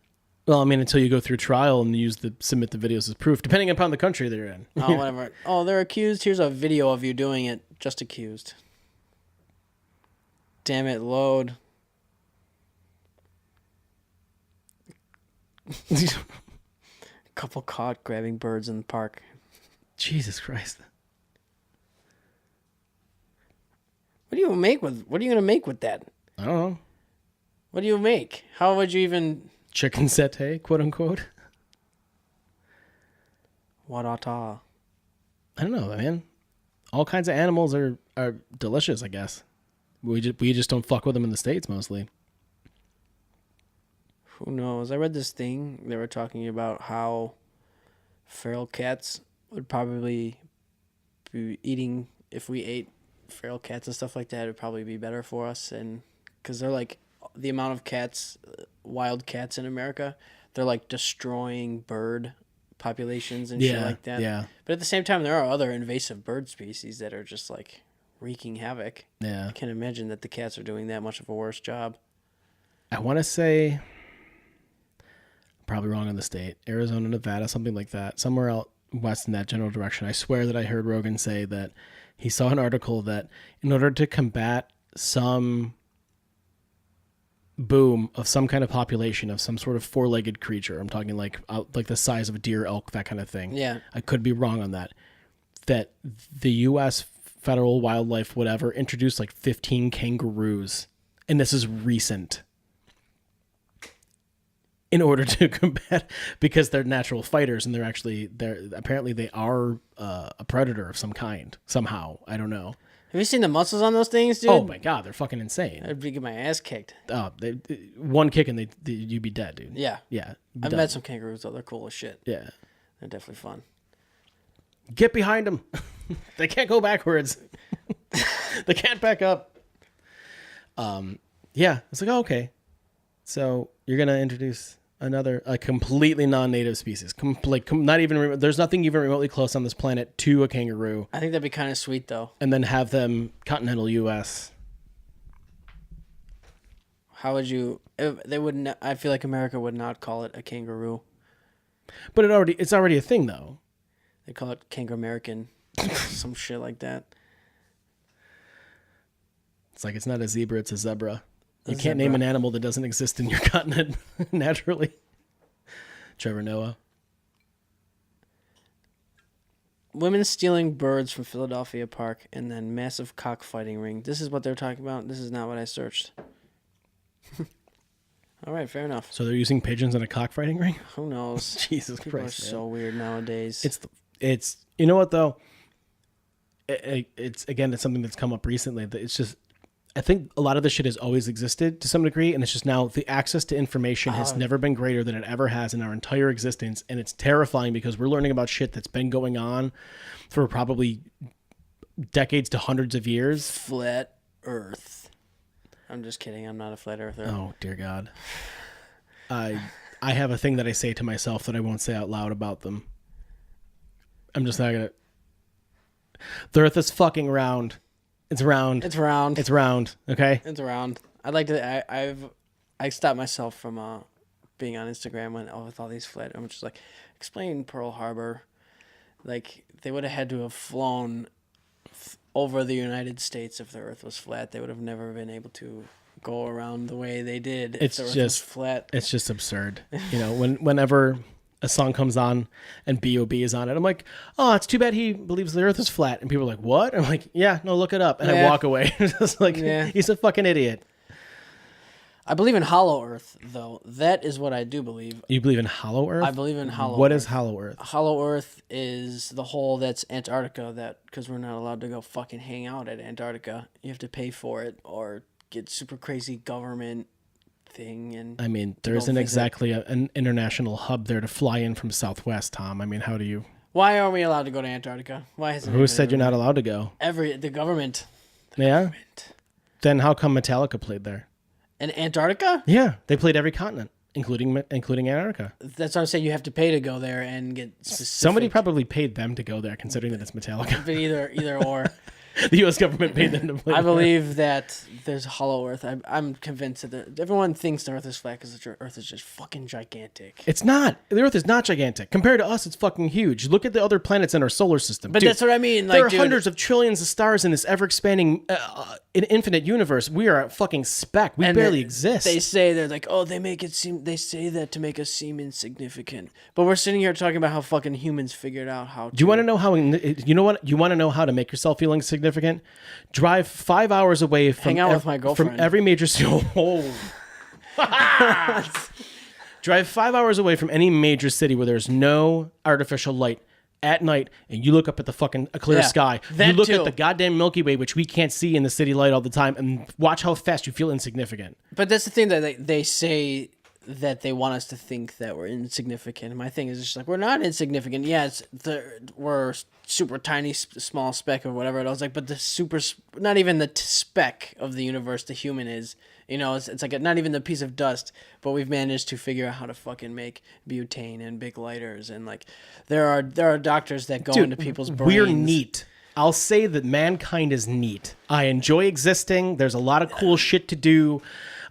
Well, I mean, until you go through trial and submit the videos as proof, depending upon the country they're in. Oh, whatever. Oh, they're accused. Here's a video of you doing it. Just accused. Damn it, load. Couple caught grabbing birds in the park. Jesus Christ. What are you gonna make with that? I don't know. What do you make? How would you even Chicken satay, quote unquote. Wadata. I don't know, man. All kinds of animals are delicious, I guess. We just don't fuck with them in the States mostly. Who knows? I read this thing. They were talking about how feral cats would probably be eating, if we ate feral cats and stuff like that, it would probably be better for us. And because they're like, the amount of cats, wild cats in America, they're like destroying bird populations and shit like that. Yeah. But at the same time, there are other invasive bird species that are just like wreaking havoc. Yeah. I can't imagine that the cats are doing that much of a worse job. I want to say, probably wrong on the state, Arizona, Nevada, something like that, somewhere out west in that general direction. I swear that I heard Rogan say that he saw an article that in order to combat some boom of some kind of population of some sort of four-legged creature, I'm talking like the size of a deer, elk, that kind of thing. Yeah. I could be wrong on that. That the U.S. Federal Wildlife, whatever, introduced like 15 kangaroos, and this is recent, in order to combat, because they're natural fighters and apparently they are a predator of some kind somehow. I don't know. Have you seen the muscles on those things, dude? Oh my god, they're fucking insane. I'd be getting my ass kicked. Oh, one kick and you'd be dead, dude. Yeah. Yeah. I've met some kangaroos though. They're cool as shit. Yeah. They're definitely fun. Get behind them. They can't go backwards. They can't back up. Yeah. It's like, oh, okay. So you're gonna introduce a completely non-native species, not even. There's nothing even remotely close on this planet to a kangaroo. I think that'd be kind of sweet though. And then have them continental U.S. How would you? They wouldn't. I feel like America would not call it a kangaroo. But it's already a thing though. They call it Kangar-American, some shit like that. It's like it's not a zebra; it's a zebra. You can't name an animal that doesn't exist in your continent naturally. Trevor Noah. Women stealing birds from Philadelphia Park and then massive cockfighting ring. This is what they're talking about. This is not what I searched. All right, fair enough. So they're using pigeons in a cockfighting ring? Who knows? Jesus People Christ. are so weird nowadays. It's you know what though? It's something that's come up recently. That it's just, I think a lot of this shit has always existed to some degree, and it's just now the access to information has never been greater than it ever has in our entire existence, and it's terrifying because we're learning about shit that's been going on for probably decades to hundreds of years. Flat Earth. I'm just kidding. I'm not a flat earther. Oh dear God. I have a thing that I say to myself that I won't say out loud about them. I'm just not gonna. The Earth is fucking round. It's round. It's round. It's round. Okay. It's round. I'd like to. I stopped myself from being on Instagram with all these flat. I'm just like, explain Pearl Harbor. Like they would have had to have flown over the United States if the Earth was flat. They would have never been able to go around the way they did if the Earth was flat. It's just absurd. You know, whenever a song comes on and B.O.B. is on it, I'm like, oh, it's too bad he believes the Earth is flat. And people are like, what? I'm like, yeah, no, look it up. And I walk away. Just like, he's a fucking idiot. I believe in hollow Earth, though. That is what I do believe. You believe in hollow Earth? I believe in hollow Earth. What is hollow Earth? Hollow Earth is the hole that's Antarctica, because we're not allowed to go fucking hang out at Antarctica. You have to pay for it or get super crazy government thing. And I mean, there isn't exactly an international hub there to fly in from Southwest, Tom. I mean, how do you... Why are we allowed to go to Antarctica? Why hasn't Who said you're not allowed to go? The government. Yeah? Then how come Metallica played there? And Antarctica? Yeah, they played every continent, including Antarctica. That's what I'm saying. You have to pay to go there and get specific. Somebody probably paid them to go there, considering that it's Metallica. But either or. The U.S. government paid them to play. I believe that there's a hollow Earth. I'm convinced that everyone thinks the Earth is flat because the Earth is just fucking gigantic. It's not. The Earth is not gigantic. Compared to us, it's fucking huge. Look at the other planets in our solar system. But Dude, that's what I mean. There are hundreds of trillions of stars in this ever-expanding, infinite universe. We are a fucking speck. We barely exist. They say they're like, oh, they say that to make us seem insignificant. But we're sitting here talking about how fucking humans figured out how to. Do you want to know how? You know what? You want to know how to make yourself feel insignificant? Drive 5 hours away from hang out with my girlfriend from every major city. Drive 5 hours away from any major city where there's no artificial light at night, and you look up at the fucking clear sky. You look at the goddamn Milky Way, which we can't see in the city light all the time, and watch how fast you feel insignificant. But that's the thing that they say that they want us to think that we're insignificant. My thing is just like, we're not insignificant. Yeah, we're super tiny, small speck or whatever. I was like, but not even the speck of the universe the human is. You know, it's like not even the piece of dust, but we've managed to figure out how to fucking make butane and big lighters. And like, there are doctors that go into people's brains. We're neat. I'll say that mankind is neat. I enjoy existing. There's a lot of cool shit to do.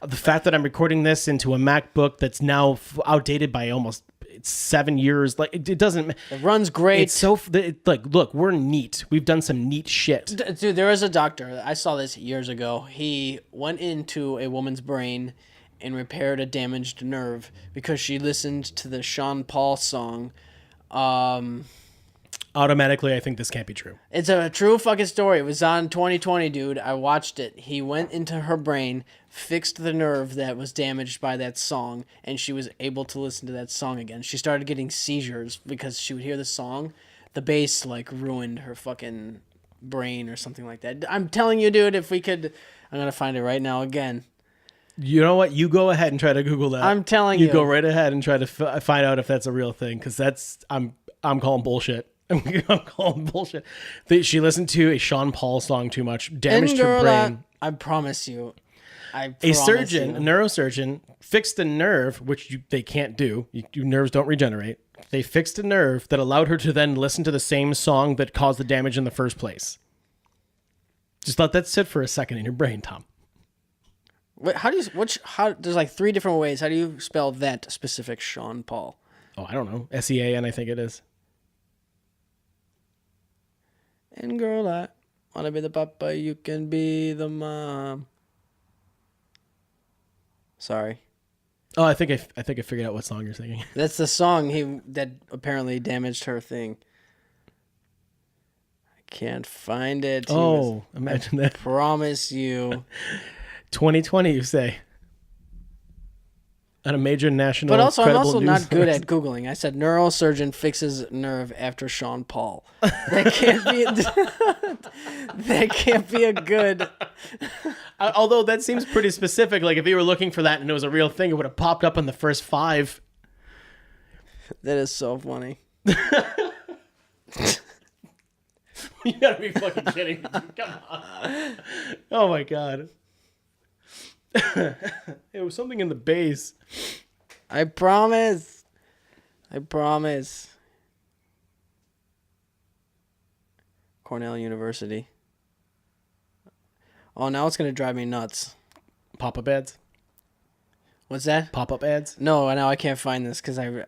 The fact that I'm recording this into a MacBook that's now outdated by almost 7 years, like it doesn't. It runs great. It's so like, look, we're neat. We've done some neat shit. Dude, there was a doctor. I saw this years ago. He went into a woman's brain and repaired a damaged nerve because she listened to the Sean Paul song. Automatically, I think this can't be true. It's a true fucking story. It was on 2020, dude. I watched it. He went into her brain, fixed the nerve that was damaged by that song, and she was able to listen to that song again. She started getting seizures because she would hear the song. The bass, like, ruined her fucking brain or something like that. I'm telling you, dude, if we could... I'm going to find it right now again. You know what? You go ahead and try to Google that. I'm telling you. You go right ahead and try to find out if that's a real thing, because I'm calling bullshit. I'm calling bullshit. She listened to a Sean Paul song too much, damaged her brain. I promise you. A neurosurgeon, fixed a nerve, which they can't do. Your nerves don't regenerate. They fixed a nerve that allowed her to then listen to the same song that caused the damage in the first place. Just let that sit for a second in your brain, Tom. Wait, there's like 3 different ways. How do you spell that specific Sean Paul? Oh, I don't know. SEAN, I think it is. And girl, I wanna be the papa, you can be the mom. Sorry. Oh, I think I figured out what song you're singing. That's the song that apparently damaged her thing. I can't find it. Imagine that. Promise you. 2020, you say. On a major national. But also, I'm also news not good at Googling. I said neurosurgeon fixes nerve after Sean Paul. That can't be. That can't be a good. Although that seems pretty specific. Like if you were looking for that and it was a real thing, it would have popped up in the first 5. That is so funny. You gotta be fucking kidding me. Come on. Oh my god. It was something in the base. I promise. Cornell University. Oh, now it's gonna drive me nuts. Pop-up ads? What's that? Pop-up ads? No, now I can't find this because I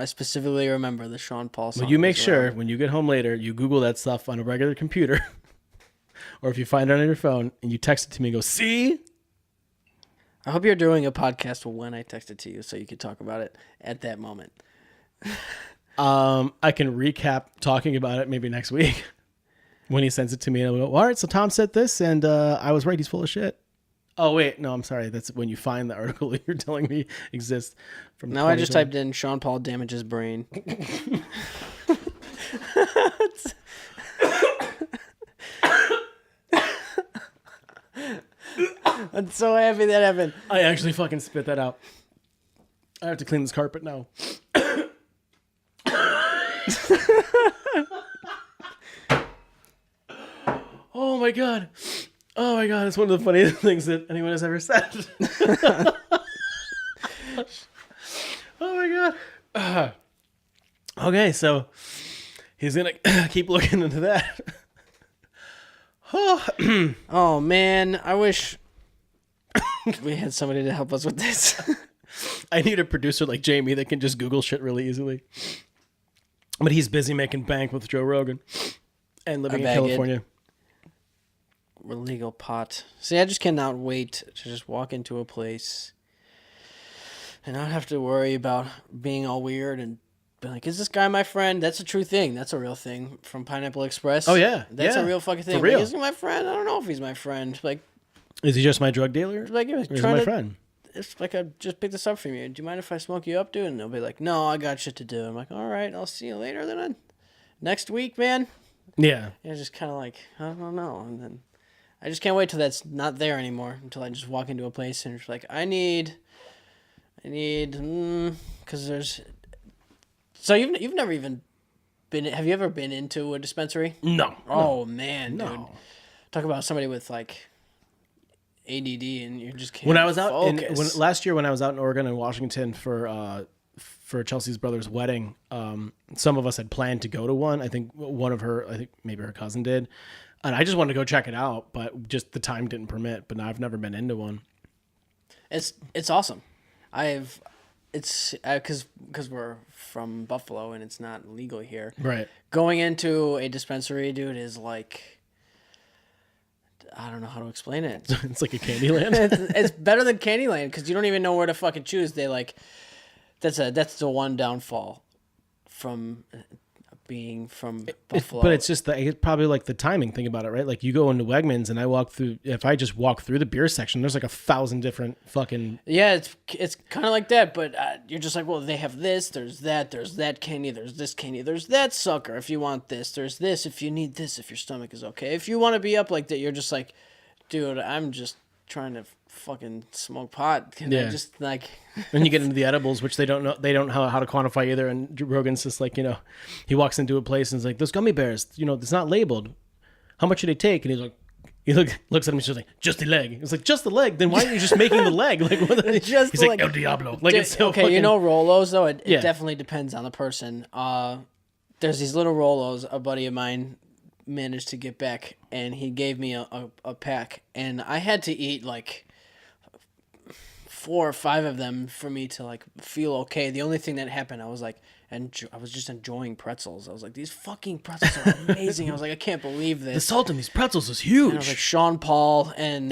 specifically remember the Sean Paul song. Well, you make sure when you get home later, you Google that stuff on a regular computer, or if you find it on your phone and you text it to me and go, see? I hope you're doing a podcast when I text it to you so you could talk about it at that moment. I can recap talking about it maybe next week when he sends it to me and I'll go, all right, so Tom said this and I was right, he's full of shit. Oh, wait, no, I'm sorry. That's when you find the article that you're telling me exists. From now I just typed in Sean Paul damages brain. I'm so happy that happened. I actually fucking spit that out. I have to clean this carpet now. Oh my god. Oh my god, it's one of the funniest things that anyone has ever said. Oh my god. Okay, so he's gonna keep looking into that. Oh man, I wish we had somebody to help us with this. I need a producer like Jamie that can just Google shit really easily. But he's busy making bank with Joe Rogan and living in California. Legal pot. See, I just cannot wait to just walk into a place and not have to worry about being all weird and be like, is this guy my friend? That's a true thing. That's a real thing from Pineapple Express. Oh, yeah. That's yeah. a real fucking thing. For real. Like, is he my friend? I don't know if he's my friend. Like, is he just my drug dealer? Like, or is he my friend? It's like, I just picked this up from you. Do you mind if I smoke you up, dude? And they'll be like, no, I got shit to do. I'm like, all right, I'll see you later then. Next week, man. Yeah. And it's just kind of like, I don't know. And then I just can't wait till that's not there anymore. Until I just walk into a place and it's like, I need, because there's. So you've never even been. Have you ever been into a dispensary? No. Oh man, no. dude. Talk about somebody with like ADD and you just can't. When I was out last year, when I was out in Oregon and Washington for Chelsea's brother's wedding, some of us had planned to go to one. I think maybe her cousin did, and I just wanted to go check it out, but just the time didn't permit. But I've never been into one. It's awesome. It's because we're from Buffalo and it's not legal here. Right. Going into a dispensary, dude, is like, I don't know how to explain it. It's like a Candyland. It's better than Candyland because you don't even know where to fucking choose. They like, that's the one downfall from being from Buffalo. But it's just it's probably like the timing thing about it, right? Like you go into Wegmans and if I just walk through the beer section, there's like 1,000 different fucking. Yeah, it's kind of like that, but you're just like, well, they have this, there's that candy, there's this candy, there's that sucker. If you want this, there's this. If you need this, if your stomach is okay. If you want to be up like that, you're just like, dude, I'm just trying to fucking smoke pot. Can I just like. When you get into the edibles, which they don't know how to quantify either, and Rogan's just like, he walks into a place and is like, those gummy bears, it's not labeled. How much should they take? And he's like, looks at him and she's like, just the leg. It's like, just the leg? Then why aren't you just making the leg? Like, what just he's like, El Diablo. Like, it's so okay, fucking... Rolos though. It definitely depends on the person. There's these little Rolos. A buddy of mine managed to get back, and he gave me a pack, and I had to eat like 4 or 5 of them for me to like feel okay. The only thing that happened, I was like, I was just enjoying pretzels. I was like, these fucking pretzels are amazing. I was like, I can't believe this. The salt in these pretzels is huge. And I was like, Sean Paul and.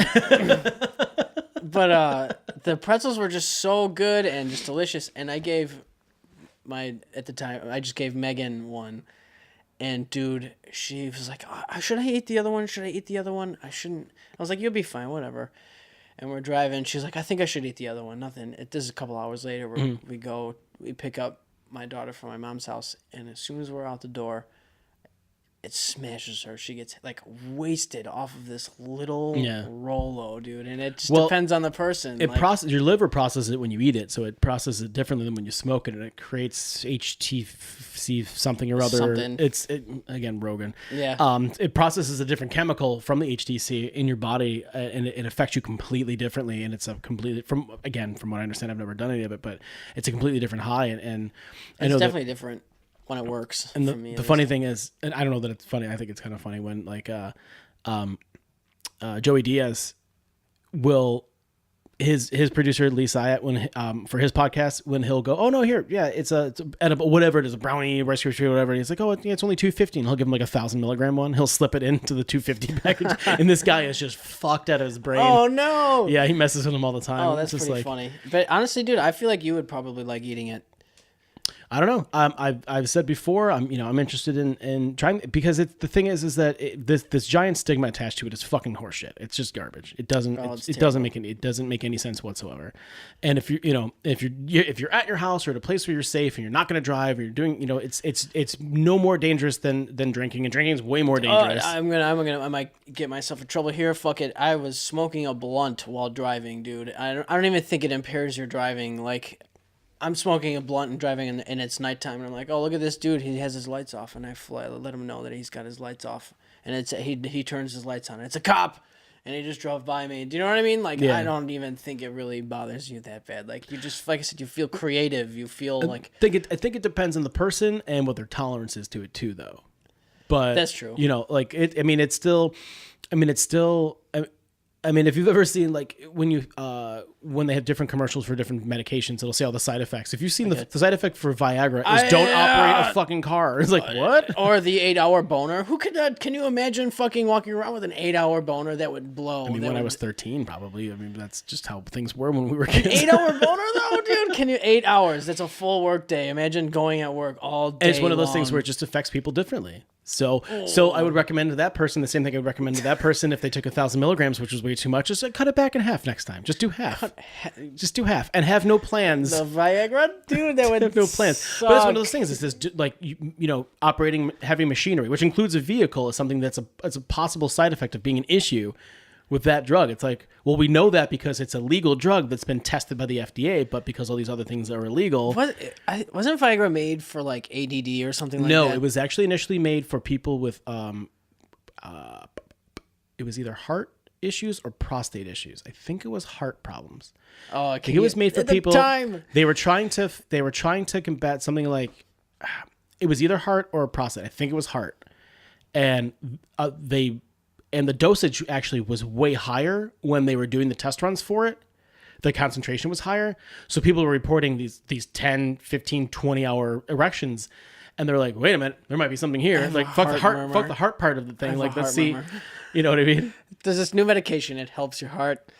But the pretzels were just so good and just delicious. And I gave at the time, I just gave Megan one. And dude, she was like, should I eat the other one? Should I eat the other one? I shouldn't. I was like, you'll be fine, whatever. And we're driving. She's like, I think I should eat the other one. Nothing. This is a couple hours later. We pick up my daughter from my mom's house. And as soon as we're out the door, it smashes her. She gets like wasted off of this little Rolo, dude. And it just depends on the person. Your liver processes it when you eat it, so it processes it differently than when you smoke it, and it creates HTC something or other. Again, Rogan. Yeah. It processes a different chemical from the HTC in your body, and it affects you completely differently. And it's a completely from what I understand, I've never done any of it, but it's a completely different high. And I know it's definitely different. When it works. And for me, the funny thing is, and I don't know that it's funny, I think it's kind of funny when like Joey Diaz will his producer Lee Syatt when for his podcast, when he'll go, oh no, here, it's edible, whatever it is, a brownie, Rice Krispie treat, whatever, and he's like, oh it's only 250, and he'll give him like 1,000 milligram one. He'll slip it into the 250 package, and this guy is just fucked out of his brain. Oh no. Yeah, he messes with him all the time. Oh, that's pretty funny. But honestly, dude, I feel like you would probably like eating it. I don't know. I've said before. I'm interested in trying, because the thing is that this giant stigma attached to it is fucking horseshit. It's just garbage. It doesn't make any sense whatsoever. And if you're at your house or at a place where you're safe and you're not going to drive, or you're doing, it's no more dangerous than drinking, and drinking is way more dangerous. I might get myself in trouble here. Fuck it. I was smoking a blunt while driving, dude. I don't even think it impairs your driving. Like, I'm smoking a blunt and driving, and it's nighttime, and I'm like, oh, look at this dude. He has his lights off, and I let him know that he's got his lights off, and he turns his lights on. And it's a cop, and he just drove by me. Do you know what I mean? Like, Yeah. I don't even think it really bothers you that bad. Like, you just, like I said, you feel creative. You feel like... I think it depends on the person and what their tolerance is to it too, though. But That's true. You know, like I mean, it's still. I mean, if you've ever seen like when they have different commercials for different medications, it'll say all the side effects. If you've seen the side effect for Viagra is don't operate a fucking car. It's like what? Or the 8-hour boner. Who could? Can you imagine fucking walking around with an 8-hour boner that would blow? I mean, when I was 13, probably. I mean, that's just how things were when we were kids. 8-hour boner though, dude. Can you 8 hours? That's a full work day. Imagine going at work all day. And it's one of those long. things where it just affects people differently. So I would recommend to that person the same thing I would recommend to that person if they took 1,000 milligrams, which was way too much. Just cut it back in half next time. Just do half. Just do half and have no plans. The Viagra, dude, that would Have no plans. suck. But it's one of those things. It's this like you know operating heavy machinery, which includes a vehicle, is something that's a possible side effect of being an issue with that drug. It's like, well, we know that because it's a legal drug that's been tested by the FDA, but because all these other things are illegal. Wasn't Viagra made for like ADD or something like that? No, it was actually initially made for people with it was either heart issues or prostate issues. I think it was heart problems. Oh, I think it was made for at the people. time. They were trying to combat something like it was either heart or prostate. I think it was heart, and the dosage actually was way higher when they were doing the test runs for it. The concentration was higher. So people were reporting these 10, 15, 20-hour erections. And they're like, wait a minute, there might be something here. Like, fuck the heart part of the thing. Like, let's see. You know what I mean? There's this new medication. It helps your heart.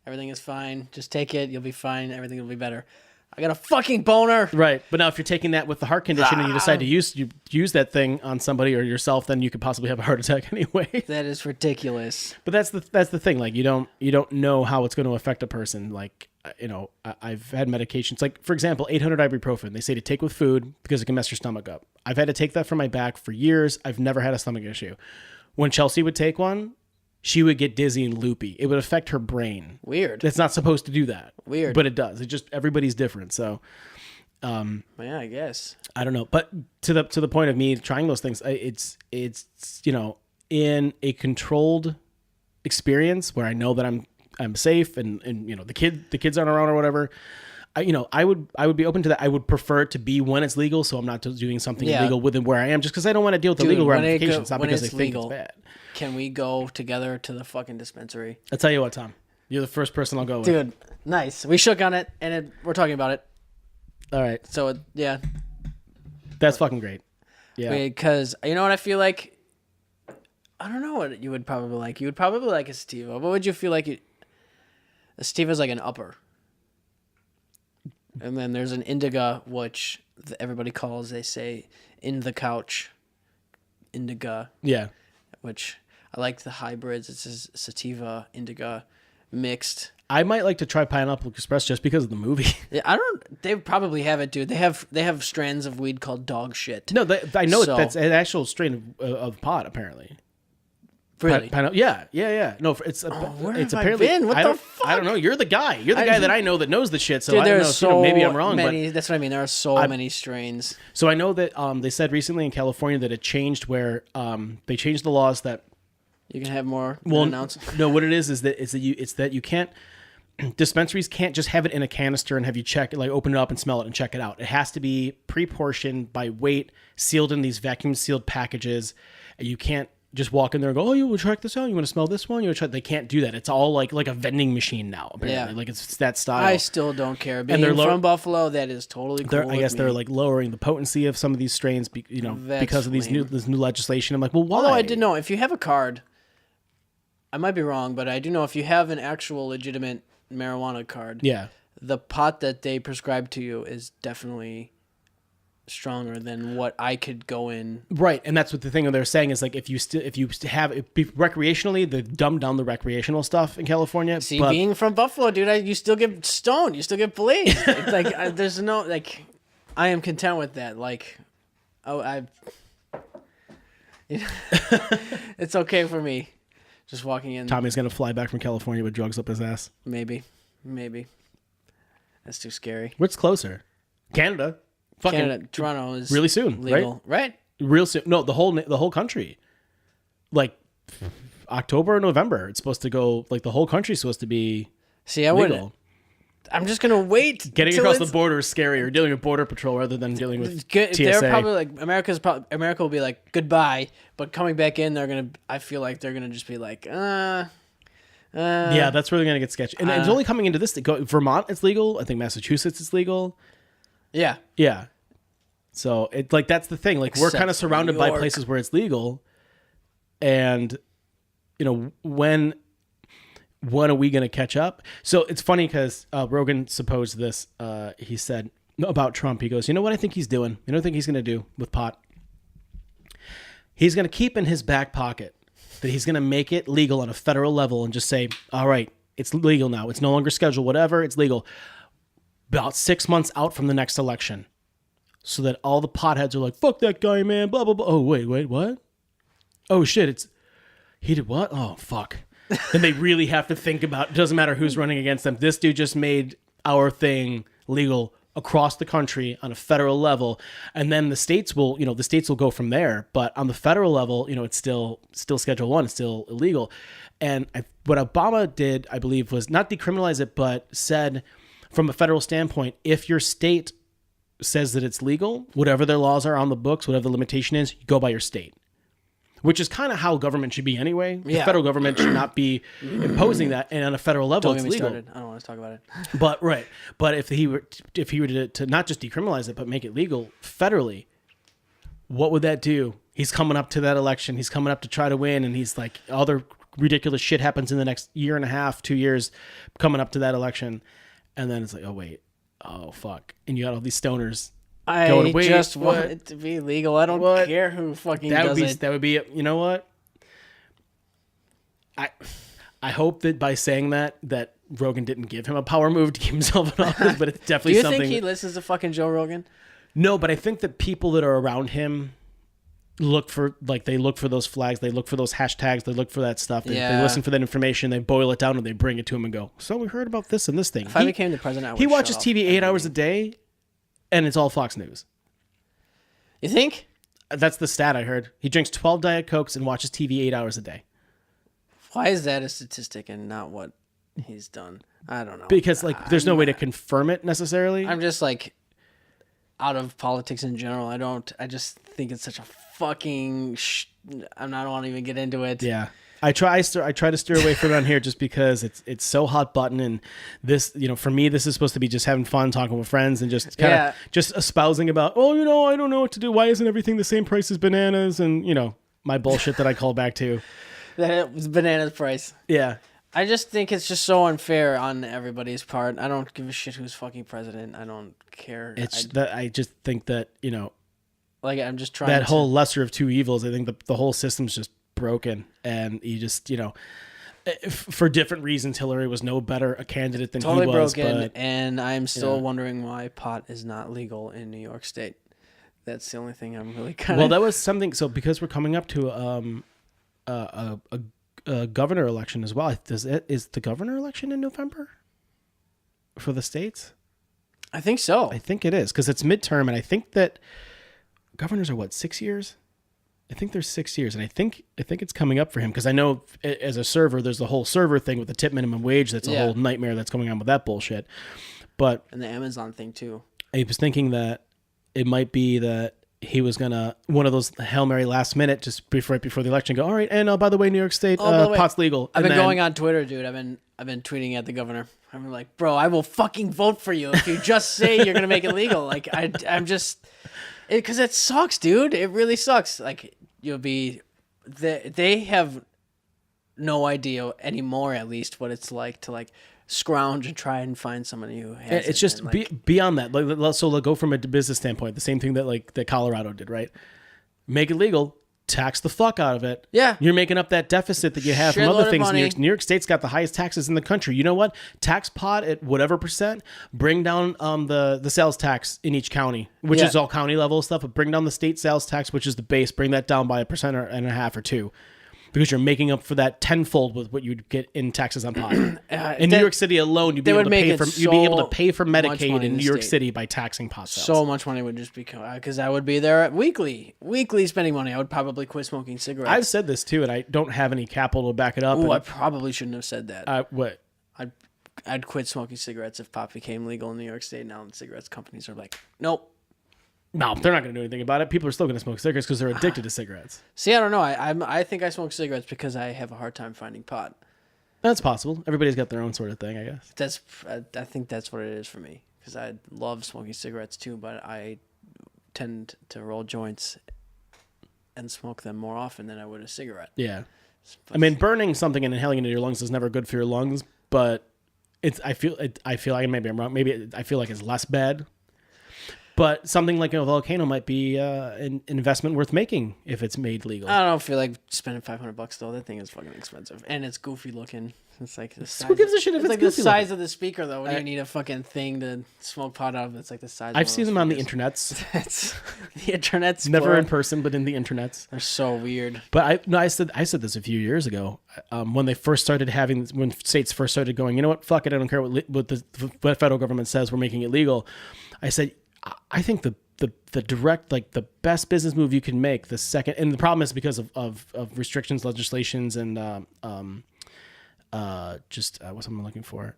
Everything is fine. Just take it. You'll be fine. Everything will be better. I got a fucking boner. Right. But now if you're taking that with the heart condition and you decide to use that thing on somebody or yourself, then you could possibly have a heart attack anyway. That is ridiculous. But that's the thing. Like you don't know how it's going to affect a person. Like, you know, I've had medications like, for example, 800 ibuprofen. They say to take with food because it can mess your stomach up. I've had to take that for my back for years. I've never had a stomach issue. When Chelsea would take one, she would get dizzy and loopy. It would affect her brain. Weird. It's not supposed to do that. Weird. But it does. It just, everybody's different. So, yeah, I guess. I don't know. But to the point of me trying those things, it's you know, in a controlled experience where I know that I'm safe and you know, the kids aren't around or whatever. I would be open to that. I would prefer it to be when it's legal, so I'm not doing something illegal within where I am, just because I don't want to deal with the legal ramifications, not because they think it's bad. Can we go together to the fucking dispensary? I'll tell you what, Tom. You're the first person I'll go with. Dude, nice. We shook on it, and we're talking about it. All right. So, yeah. That's fucking great. Yeah. Because, you know what I feel like? I don't know what you would probably like. You would probably like a sativa. What would you feel like? A sativa is like an upper. And then there's an indica, which everybody calls, they say, in the couch. Indica. Yeah. Which I like the hybrids. It's a sativa, indica mixed. I might like to try Pineapple Express just because of the movie. Yeah, they probably have it, dude. They have strands of weed called dog shit. No, I know that's an actual strain of pot, apparently. Really? Yeah. No, it's where it's have I apparently. been? What the fuck? I don't know. You're the guy. You're the guy that I know that knows the shit. So Dude, I don't know. there's so Maybe I'm wrong, many. but That's what I mean. There are so many strains. so I know that they said recently in California that it changed where they changed the laws that. You can have more. Well, announced. no. What it is that you can't. Dispensaries can't just have it in a canister and have you check it, like open it up and smell it and check it out. It has to be pre-portioned by weight, sealed in these vacuum sealed packages. You can't just walk in there and go, oh, you want to check this out? You want to smell this one? You want to try? They can't do that. It's all like a vending machine now. Apparently, like it's that style. I still don't care. Being they're from Buffalo, that is totally cool. I guess they're like lowering the potency of some of these strains, because of this new legislation. I'm like, well, why? Although I did know if you have a card, I might be wrong, but I do know if you have an actual legitimate marijuana card, yeah, the pot that they prescribe to you is definitely stronger than what I could go in. Right, and that's what the thing they're saying is like if you have it recreationally, they dumb down the recreational stuff in California. See, being from Buffalo, dude, you still get stoned, you still get blazed. It's like there's no like, I am content with that. Like, it's okay for me. Just walking in. Tommy's gonna fly back from California with drugs up his ass. Maybe. That's too scary. What's closer? Canada. Canada, Toronto is really soon, legal, right? Real soon. No, the whole country. Like, October or November. It's supposed to go, like, the whole country's supposed to be See, I legal. wouldn't. I'm just gonna wait. Getting till across the it's border is scarier. Dealing with Border Patrol rather than dealing with good. TSA. They're probably like America will be like goodbye, but coming back in, I feel like they're gonna just be like, yeah, that's really going to get sketchy. And it's only coming into this. Vermont, it's legal. I think Massachusetts is legal. yeah. Yeah. So it like that's the thing. Like we're Except kind of surrounded New by York. places where it's legal, and when are we going to catch up? So it's funny because Rogan supposed this. He said about Trump. He goes, you know what I think he's doing? You know what I think he's going to do with pot? He's going to keep in his back pocket that he's going to make it legal on a federal level and just say, all right, it's legal now. It's no longer scheduled, whatever. It's legal. About 6 months out from the next election. So that all the potheads are like, fuck that guy, man, blah, blah, blah. Oh, wait, what? Oh, shit, he did what? Oh, fuck. Then they really have to think about, it doesn't matter who's running against them. This dude just made our thing legal across the country on a federal level. And then the states will go from there. But on the federal level, it's still Schedule 1, it's still illegal. And what Obama did, I believe, was not decriminalize it, but said from a federal standpoint, if your state says that it's legal, whatever their laws are on the books, whatever the limitation is, you go by your state. Which is kind of how government should be anyway. The federal government should not be imposing that, and on a federal level, it's legal. Started. I don't want to talk about it. But if he were to not just decriminalize it, but make it legal federally, what would that do? He's coming up to that election. He's coming up to try to win, and he's like, all the ridiculous shit happens in the next year and a half, 2 years, coming up to that election, and then it's like, oh fuck, and you got all these stoners. I just want it to be legal. I don't care who fucking does it. That would be, you know what? I hope that by saying that Rogan didn't give him a power move to keep himself in office, but it's definitely something. Do you think he listens to fucking Joe Rogan? No, but I think that people that are around him look for those flags, they look for those hashtags, they look for that stuff. They listen for that information, they boil it down, and they bring it to him and go, so we heard about this and this thing. If I became the president, I would he watches TV 8 hours a day. And it's all Fox News. You think? That's the stat I heard. He drinks 12 Diet Cokes and watches TV 8 hours a day. Why is that a statistic and not what he's done? I don't know. Because there's no way to confirm it necessarily. I'm just out of politics in general. I just think it's such a fucking. I don't want to even get into it. Yeah. I try to steer away from it on here just because it's so hot button, and this, for me, this is supposed to be just having fun, talking with friends, and just kind of just espousing about, I don't know what to do. Why isn't everything the same price as bananas? And my bullshit that I call back to. That it was bananas price. Yeah. I just think it's just so unfair on everybody's part. I don't give a shit who's fucking president. I don't care. I just think that I'm just trying that whole lesser of two evils. I think the whole system's just broken, and you just for different reasons Hillary was no better a candidate than totally he was, broken, but, and I'm still wondering why pot is not legal in New York State. That's the only thing I'm really kind of. Well, that was something. So because we're coming up to a governor election as well. Is the governor election in November for the states? I think so. I think it is because it's midterm, and I think that governors are 6 years. I think there's 6 years, and I think it's coming up for him because I know as a server, there's the whole server thing with the tip minimum wage. That's a whole nightmare that's going on with that bullshit. But and the Amazon thing too. I was thinking that it might be that he was gonna one of those Hail Mary last minute, just right before the election, go, all right, and by the way, New York State pot's legal. I've been going on Twitter, dude. I've been tweeting at the governor. I'm like, bro, I will fucking vote for you if you just say you're gonna make it legal. Like I'm just because it sucks, dude. It really sucks. Like they have no idea anymore, at least, what it's like to scrounge and try and find somebody who has it's just beyond that. So go from a business standpoint, the same thing that Colorado did, right? Make it legal, tax the fuck out of it. Yeah. You're making up that deficit that you have from other things. New York State's got the highest taxes in the country. You know what? Tax pot at whatever percent, bring down the sales tax in each county, which is all county level stuff, but bring down the state sales tax, which is the base, bring that down by 1.5% or 2%. because you're making up for that tenfold with what you'd get in taxes on pot. In New York City alone, you'd be able to pay for Medicaid in New York City by taxing pot sales. So much money would just become, because I would be there weekly spending money. I would probably quit smoking cigarettes. I've said this too, and I don't have any capital to back it up. I probably shouldn't have said that. What? I'd quit smoking cigarettes if pot became legal in New York State. Now the cigarettes companies are like, nope. No, they're not going to do anything about it. People are still going to smoke cigarettes because they're addicted to cigarettes. See, I don't know. I think I smoke cigarettes because I have a hard time finding pot. That's possible. Everybody's got their own sort of thing, I guess. I think that's what it is for me, because I love smoking cigarettes too, but I tend to roll joints and smoke them more often than I would a cigarette. Yeah. I mean, burning something and inhaling it into your lungs is never good for your lungs, but I feel like, maybe I'm wrong. Maybe I feel like it's less bad. But something like a volcano might be an investment worth making if it's made legal. I don't feel like spending $500 though. That thing is fucking expensive, and it's goofy looking. It's like the size. Who gives a shit if it's like goofy the size looking? of the speaker though? When do you need a fucking thing to smoke pot out of? It's like the size. I've seen them on the internets. That's the internet's Never in person, but in the internets. They're so weird. But I said this a few years ago when they first started when states first started going, you know what, fuck it, I don't care what the federal government says, we're making it legal. I said, I think the direct, like the best business move you can make, the second, and the problem is because of restrictions, legislations, and what's I'm looking for,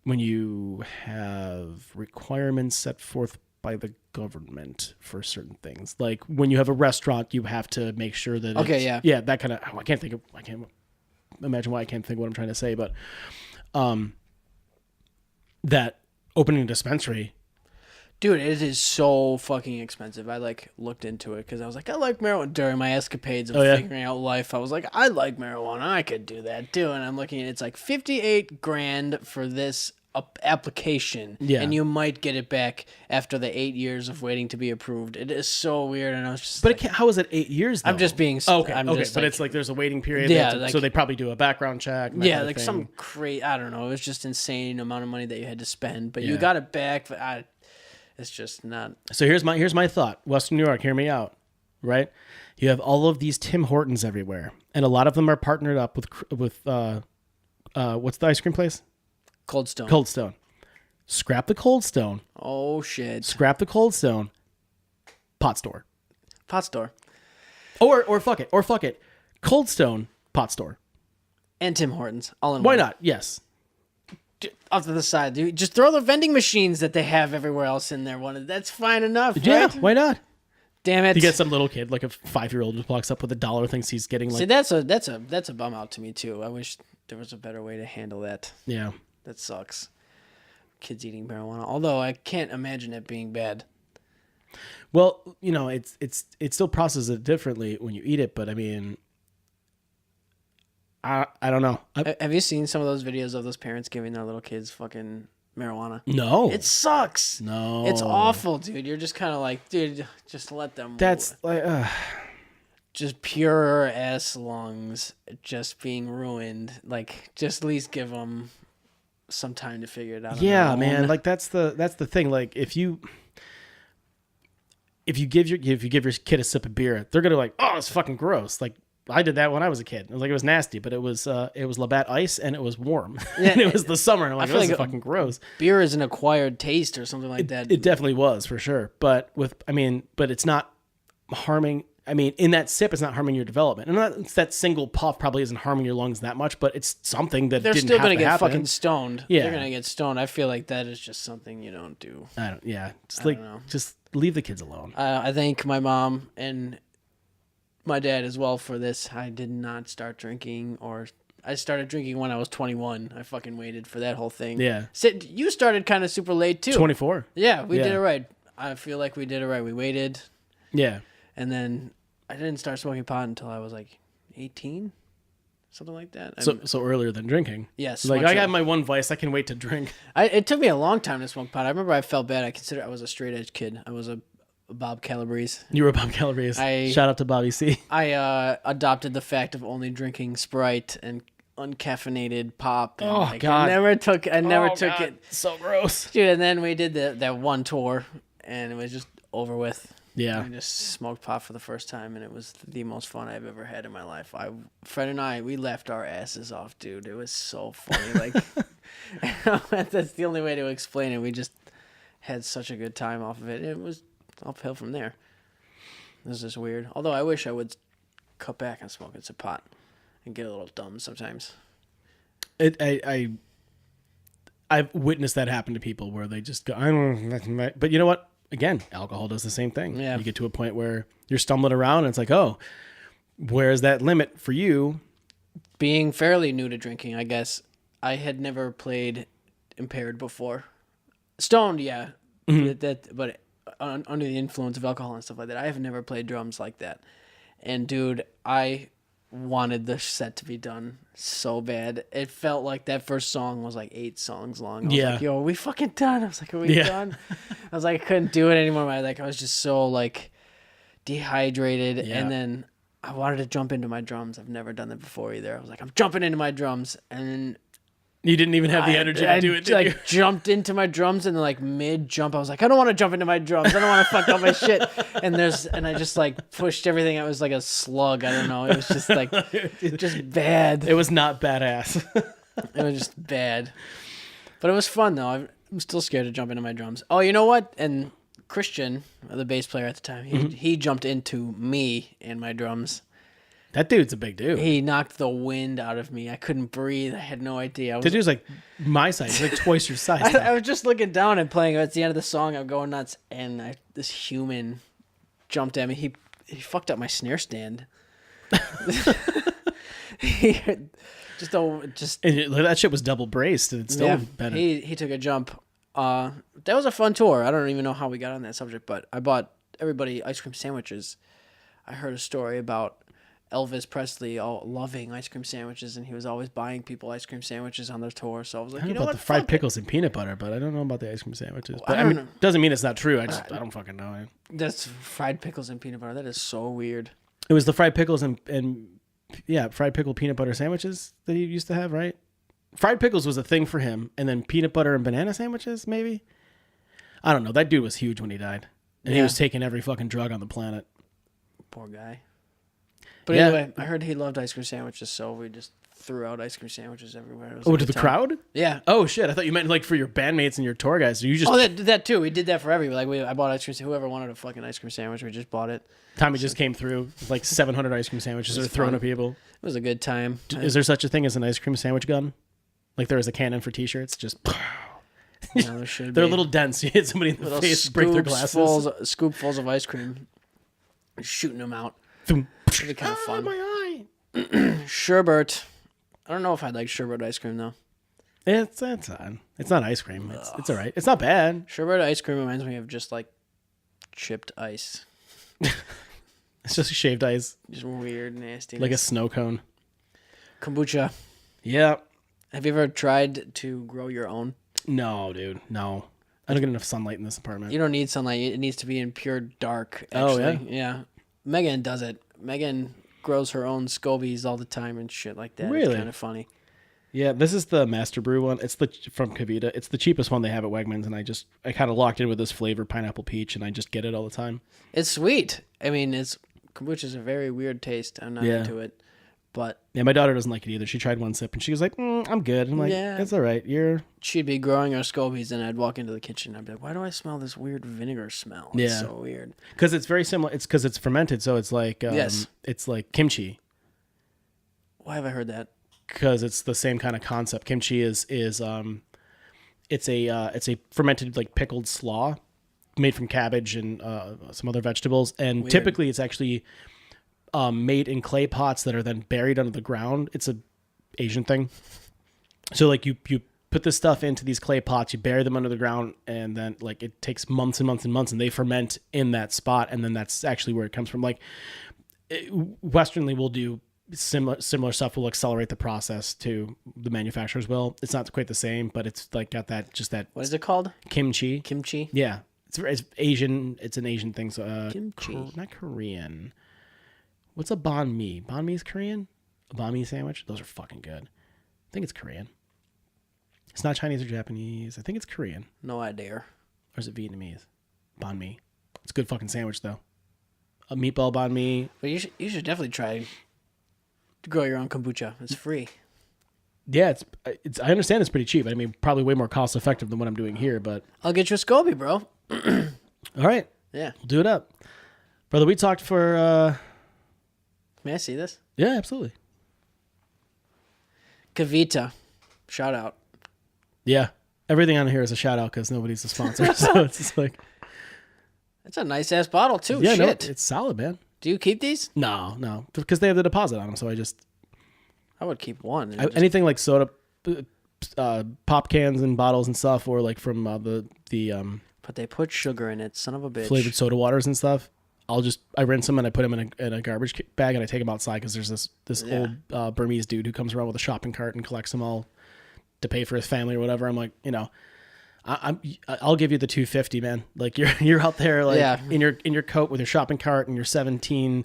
when you have requirements set forth by the government for certain things, like when you have a restaurant, you have to make sure that that kind of, I can't imagine why I can't think of what I'm trying to say, but that opening a dispensary, dude, it is so fucking expensive. I looked into it because I was like, I like marijuana during my escapades of figuring out life. I was like, I like marijuana, I could do that too. And I'm looking at it's like $58,000 for this application, and you might get it back after the 8 years of waiting to be approved. It is so weird, and I was just. But how is it 8 years? Though? I'm just being. Okay, but it's like there's a waiting period. Yeah, so they probably do a background check. Yeah, like some crazy. I don't know. It was just insane amount of money that you had to spend, but you got it back. But it's just not. So here's my thought. Western New York, hear me out. Right, you have all of these Tim Hortons everywhere, and a lot of them are partnered up with what's the ice cream place? Cold Stone. Cold Stone. Scrap the Cold Stone. Oh, shit. Scrap the Cold Stone. Pot store. Pot store. Or fuck it. Cold Stone, pot store. And Tim Hortons. All in Why one. not? Yes. Off to the side, dude. Just throw the vending machines that they have everywhere else in there. That's fine enough, Yeah, right? why not? Damn it. You get some little kid, like a 5-year-old, just walks up with $1, thinks he's getting like... See, that's a bum out to me, too. I wish there was a better way to handle that. Yeah. That sucks. Kids eating marijuana. Although I can't imagine it being bad. Well, it still processes it differently when you eat it, but I mean, I don't know. Have you seen some of those videos of those parents giving their little kids fucking marijuana? No. It sucks. No. It's awful, dude. You're just kind of like, dude, just let them. That's like, just pure ass lungs just being ruined. Like, just at least give them some time to figure it out. Yeah, man. Like that's the thing. Like if you give your kid a sip of beer, they're gonna like, oh, it's fucking gross. Like I did that when I was a kid. It was nasty, but it was Labatt Ice and it was warm. Yeah, and it was the summer, and I'm like, this is fucking gross. Beer is an acquired taste or something like that. It definitely was for sure. But but it's not harming. I mean, in that sip, it's not harming your development. And that single puff probably isn't harming your lungs that much, but it's something that they're didn't still have going to get happen. fucking stoned. Yeah. They're going to get stoned. I feel like that is just something you don't do. Just leave the kids alone. I thank my mom and my dad as well for this. I did not start drinking, or I started drinking when I was 21. I fucking waited for that whole thing. Yeah. You started kind of super late too. 24. Yeah, we did it right. I feel like we did it right. We waited. Yeah. And then I didn't start smoking pot until I was like 18, something like that. So earlier than drinking. Yes. Like I got my one vice. I can wait to drink. It took me a long time to smoke pot. I remember I felt bad. I was a straight edge kid. I was a Bob Calabrese. You were Bob Calabrese. Shout out to Bobby C. I adopted the fact of only drinking Sprite and uncaffeinated pop. And God. I never took it. So gross. Dude, and then we did that one tour, and it was just over with. Yeah. I just smoked pot for the first time, and it was the most fun I've ever had in my life. Fred and I, we laughed our asses off, dude. It was so funny. Like, that's the only way to explain it. We just had such a good time off of it. It was uphill from there. This is just weird. Although I wish I would cut back on smoking some pot and get a little dumb sometimes. I've witnessed that happen to people where they just go, I don't know. But you know what? Again, alcohol does the same thing. Yeah. You get to a point where you're stumbling around and it's like, oh, where's that limit for you? Being fairly new to drinking, I guess, I had never played impaired before. Stoned, yeah. But under the influence of alcohol and stuff like that, I have never played drums like that. And dude, I wanted the set to be done so bad. It felt like that first song was like 8 songs long. I was like, yo, are we fucking done? I was like, are we done? I was like, I couldn't do it anymore. I was just so like dehydrated. Yeah. And then I wanted to jump into my drums. I've never done that before either. I was like, I'm jumping into my drums. And then You didn't even have the energy to do it, did you? Jumped into my drums, and like mid jump, I was like, I don't want to jump into my drums. I don't want to fuck up my shit. And I just like pushed everything. It was like a slug. I don't know. It was just like, just bad. It was not badass. It was just bad. But it was fun though. I'm still scared to jump into my drums. Oh, you know what? And Christian, the bass player at the time, he jumped into me and my drums. That dude's a big dude. He knocked the wind out of me. I couldn't breathe. I had no idea. The dude's like my size, like twice your size. I was just looking down and playing. At the end of the song, I'm going nuts, and this human jumped at me. He fucked up my snare stand. That shit was double braced, and it's still better. He took a jump. That was a fun tour. I don't even know how we got on that subject, but I bought everybody ice cream sandwiches. I heard a story about Elvis Presley loving ice cream sandwiches, and he was always buying people ice cream sandwiches on their tour. So I was like, you know what? The fried pickles and peanut butter, but I don't know about the ice cream sandwiches. But I don't know. Doesn't mean it's not true. I don't fucking know. That's fried pickles and peanut butter. That is so weird. It was the fried pickles and fried pickle peanut butter sandwiches that he used to have, right? Fried pickles was a thing for him, and then peanut butter and banana sandwiches, maybe? I don't know. That dude was huge when he died, and he was taking every fucking drug on the planet. Poor guy. But anyway, I heard he loved ice cream sandwiches, so we just threw out ice cream sandwiches everywhere. To the crowd? Yeah. Oh shit! I thought you meant like for your bandmates and your tour guys. So you just that too. We did that for everybody. I bought ice cream. Whoever wanted a fucking ice cream sandwich, we just bought it. Tommy just came through with like 700 ice cream sandwiches that were thrown at people. It was a good time. Is there such a thing as an ice cream sandwich gun? Like there is a cannon for T-shirts? Just No, there should they're be. a little dense. You hit somebody in the face, break their glasses. Scoopfuls of ice cream, shooting them out. It'd be kind of fun. My eye. Sherbet. I don't know if I'd like sherbet ice cream though. It's odd. It's not ice cream. It's all right. It's not bad. Sherbet ice cream reminds me of just like chipped ice. It's just shaved ice. Just weird, nasty. Like a snow cone. Kombucha. Yeah. Have you ever tried to grow your own? No, dude. No. I don't get enough sunlight in this apartment. You don't need sunlight. It needs to be in pure dark. Actually. Oh, yeah? Yeah. Megan does it. Megan grows her own scobies all the time and shit like that. Really? It's kind of funny. Yeah, this is the Master Brew one. It's from Kavita. It's the cheapest one they have at Wegmans, and I kind of locked in with this flavor, pineapple peach, and I just get it all the time. It's sweet. I mean, kombucha is a very weird taste. I'm not into it. But yeah, my daughter doesn't like it either. She tried one sip and she was like, "I'm good." I'm like, Yeah. "It's all right." She'd be growing her scobies, and I'd walk into the kitchen. I'd be like, "Why do I smell this weird vinegar smell?" It's so weird. Because it's very similar. It's because it's fermented, so it's like Yes. it's like kimchi. Why have I heard that? Because it's the same kind of concept. Kimchi is it's a fermented like pickled slaw made from cabbage and some other vegetables, and typically it's actually made in clay pots that are then buried under the ground. It's a Asian thing. So like you put this stuff into these clay pots, you bury them under the ground, and then like it takes months and months and months, and they ferment in that spot, and then that's actually where it comes from. Like Westernly, we'll do similar stuff. Will accelerate the process to the manufacturers will. It's not quite the same, but it's like got that What is it called? kimchi. Kimchi. Yeah, it's Asian. It's an Asian thing. So Kimchi. not Korean. What's a banh mi? Banh mi is Korean. A banh mi sandwich. Those are fucking good. I think it's Korean. It's not Chinese or Japanese. I think it's Korean. No idea. Or is it Vietnamese? Banh mi. It's a good fucking sandwich though. A meatball banh mi. But you should definitely try to grow your own kombucha. It's free. Yeah, it's. I understand it's pretty cheap. I mean, probably way more cost effective than what I'm doing here. But I'll get you a SCOBY, bro. all right, Yeah. we'll do it up, brother. We talked for. May I see this? Yeah, absolutely. Kavita. Shout out. Yeah, everything on here is a shout out because nobody's a sponsor. So it's just like, That's a nice ass bottle too. yeah, no, Shit. it's solid, man. Do you keep these? No, because they have the deposit on them. So I would keep one. anything like soda, pop cans and bottles and stuff, or like from the But they put sugar in it, son of a bitch. flavored soda waters and stuff. I rinse them and I put them in a garbage bag and I take them outside because there's this old Burmese dude who comes around with a shopping cart and collects them all to pay for his family or whatever. I'm like, I'll give you the $250, man. Like you're out there like in your coat with your shopping cart and your 17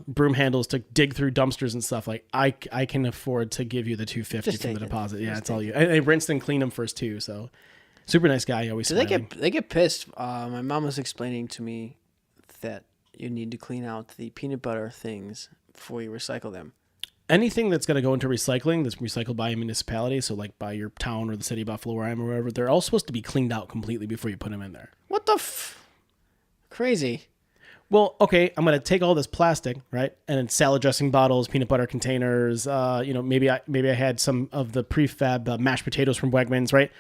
broom handles to dig through dumpsters and stuff. Like I can afford to give you the $250 from the deposit. Yeah, it's all you. And I rinsed and cleaned them first too. So super nice guy. Always. So they get pissed. My mom was explaining to me that you need to clean out the peanut butter things before you recycle them. Anything that's going to go into recycling that's recycled by a municipality, so like by your town or the city of Buffalo where I am or wherever, they're all supposed to be cleaned out completely before you put them in there. What the crazy. Well, okay, I'm going to take all this plastic, right? And then salad dressing bottles, peanut butter containers, maybe I had some of the prefab mashed potatoes from Wegmans, right?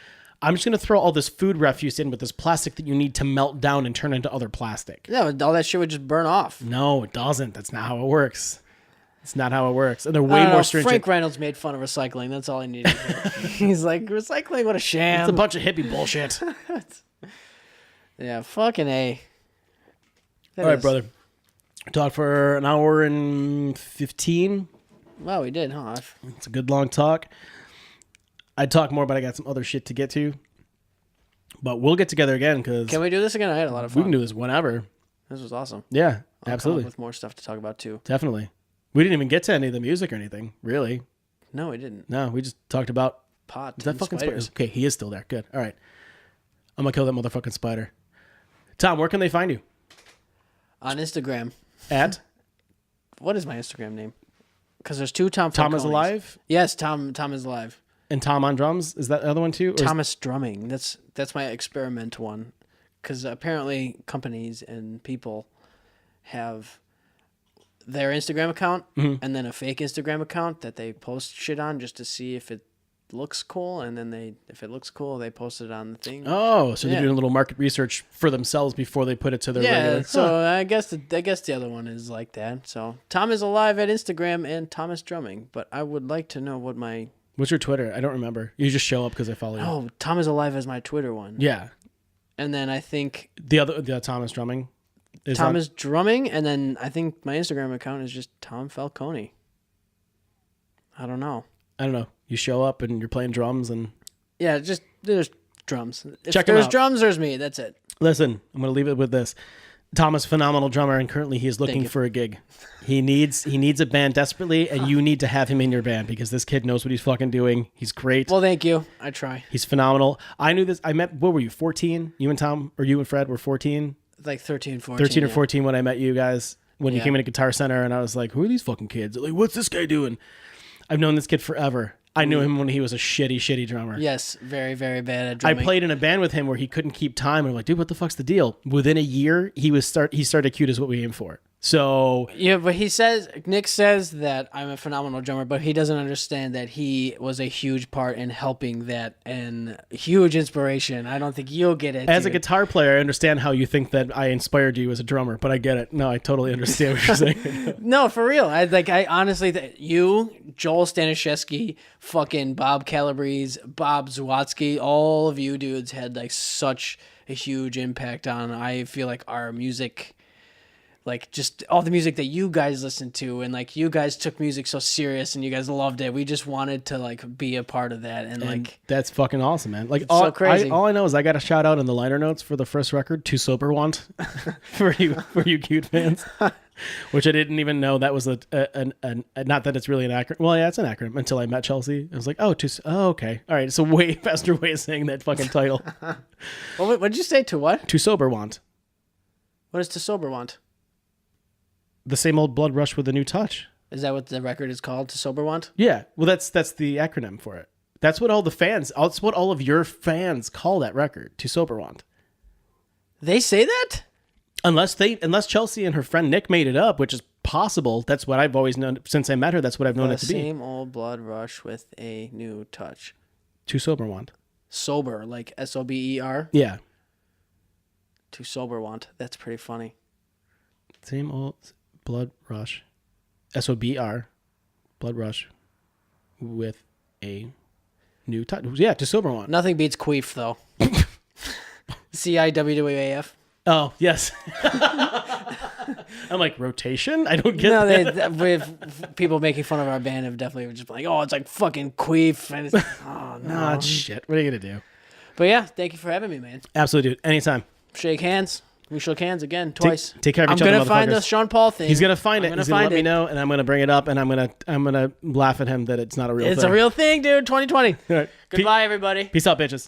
I'm just going to throw all this food refuse in with this plastic that you need to melt down and turn into other plastic. Yeah, all that shit would just burn off. No, it doesn't. That's not how it works. It's not how it works. And they're way more stringent. Frank Reynolds made fun of recycling. That's all I needed. He's like, recycling, what a sham. It's a bunch of hippie bullshit. Yeah, fucking A. All right, brother. Talked for an hour and 15. Wow, we did, huh? It's a good long talk. I'd talk more, but I got some other shit to get to. But we'll get together again because Can we do this again? I had a lot of fun. we can do this whenever. This was awesome. Yeah, I'll absolutely. come up with more stuff to talk about too. Definitely. We didn't even get to any of the music or anything, really. No, we didn't. No, we just talked about Pot. is that fucking spiders. spider. Okay, he is still there. Good. All right. I'm gonna kill that motherfucking spider. Tom, where can they find you? On Instagram. At What is my Instagram name? Because there's two Tom. Tom is Falcones. alive Yes, Tom is alive. and Tom on drums. Is that the other one too? Or Thomas Drumming. That's my experiment one. Because apparently companies and people have their Instagram account and then a fake Instagram account that they post shit on just to see if it looks cool, and then if it looks cool, they post it on the thing. Oh, so they're doing a little market research for themselves before they put it to their regular. So I guess the other one is like that. So Tom is alive at Instagram and Thomas Drumming, but I would like to know what my What's your Twitter? I don't remember. You just show up because I follow you. Oh, Tom is alive as my Twitter one. Yeah. And then I think The Thomas Drumming. Thomas Drumming, and then I think my Instagram account is just Tom Falcone. I don't know. You show up and you're playing drums and Yeah, just there's drums. If Check 'em there's out. drums, there's me. That's it. listen, I'm going to leave it with this. Thomas, phenomenal drummer, and currently he is looking you. for a gig. He needs a band desperately, and you need to have him in your band because this kid knows what he's fucking doing. He's great. Well, thank you. I try. He's phenomenal. I knew this. What were you, 14? You and Tom, or you and Fred were 14? Like 13, 14. 13 or yeah. 14 when I met you guys, when you Yeah. came into Guitar Center, and I was like, who are these fucking kids? Like, what's this guy doing? I've known this kid forever. I knew him when he was a shitty drummer. Yes, very, very bad at I drumming. played in a band with him where he couldn't keep time. And I'm like, dude, what the fuck's the deal? Within a year, he started cute as what we aimed for. So Yeah, but Nick says that I'm a phenomenal drummer, but he doesn't understand that he was a huge part in helping that and huge inspiration. I don't think you'll get it. as a dude. guitar player, I understand how you think that I inspired you as a drummer, but I get it. No, I totally understand what you're saying. No, for real. I honestly, you, Joel Staniszewski, fucking Bob Calabrese, Bob Zwatsky, all of you dudes had like such a huge impact on, I feel like, our music. Like, just all the music that you guys listened to, and like you guys took music so serious and you guys loved it. We just wanted to like be a part of that, and like That's fucking awesome, man. Like, so crazy. all I know is I got a shout out in the liner notes for the first record, Too Sober Want, for you cute fans, which I didn't even know that was not that it's really an acronym. Well, yeah, it's an acronym until I met Chelsea. I was like, oh, okay. All right. It's a way faster way of saying that fucking title. what did you say to what? Too Sober Want. What does To Sober want? The same old blood rush with a new touch. Is that what the record is called? To Sober want? Yeah. Well, that's the acronym for it. That's what all the fans. That's what all of your fans call that record. To Sober want. They say that? Unless Chelsea and her friend Nick made it up, which is possible. That's what I've always known since I met her. That's what I've known it to be. Same old blood rush with a new touch. To Sober want. Sober, like SOBER. Yeah. To Sober want. That's pretty funny. Same old blood rush. SOBR. Blood rush with a new touch. Yeah, To Sober want. Nothing beats queef though. CIWWAF. Oh, yes. I'm like, rotation? I don't get No, that. with people making fun of our band have definitely just been like, oh, it's like fucking queef. And it's, oh, no. Oh, shit. What are you going to do? But yeah, thank you for having me, man. Absolutely, dude. Anytime. Shake hands. We shook hands again, twice. Take care of each I'm other, gonna find motherfuckers. the Sean Paul thing. He's gonna find it. He's gonna let me it. know, and I'm gonna bring it up, and I'm gonna laugh at him that it's not a real thing. It's a real thing, dude. 2020. All right. Goodbye, everybody. Peace out, bitches.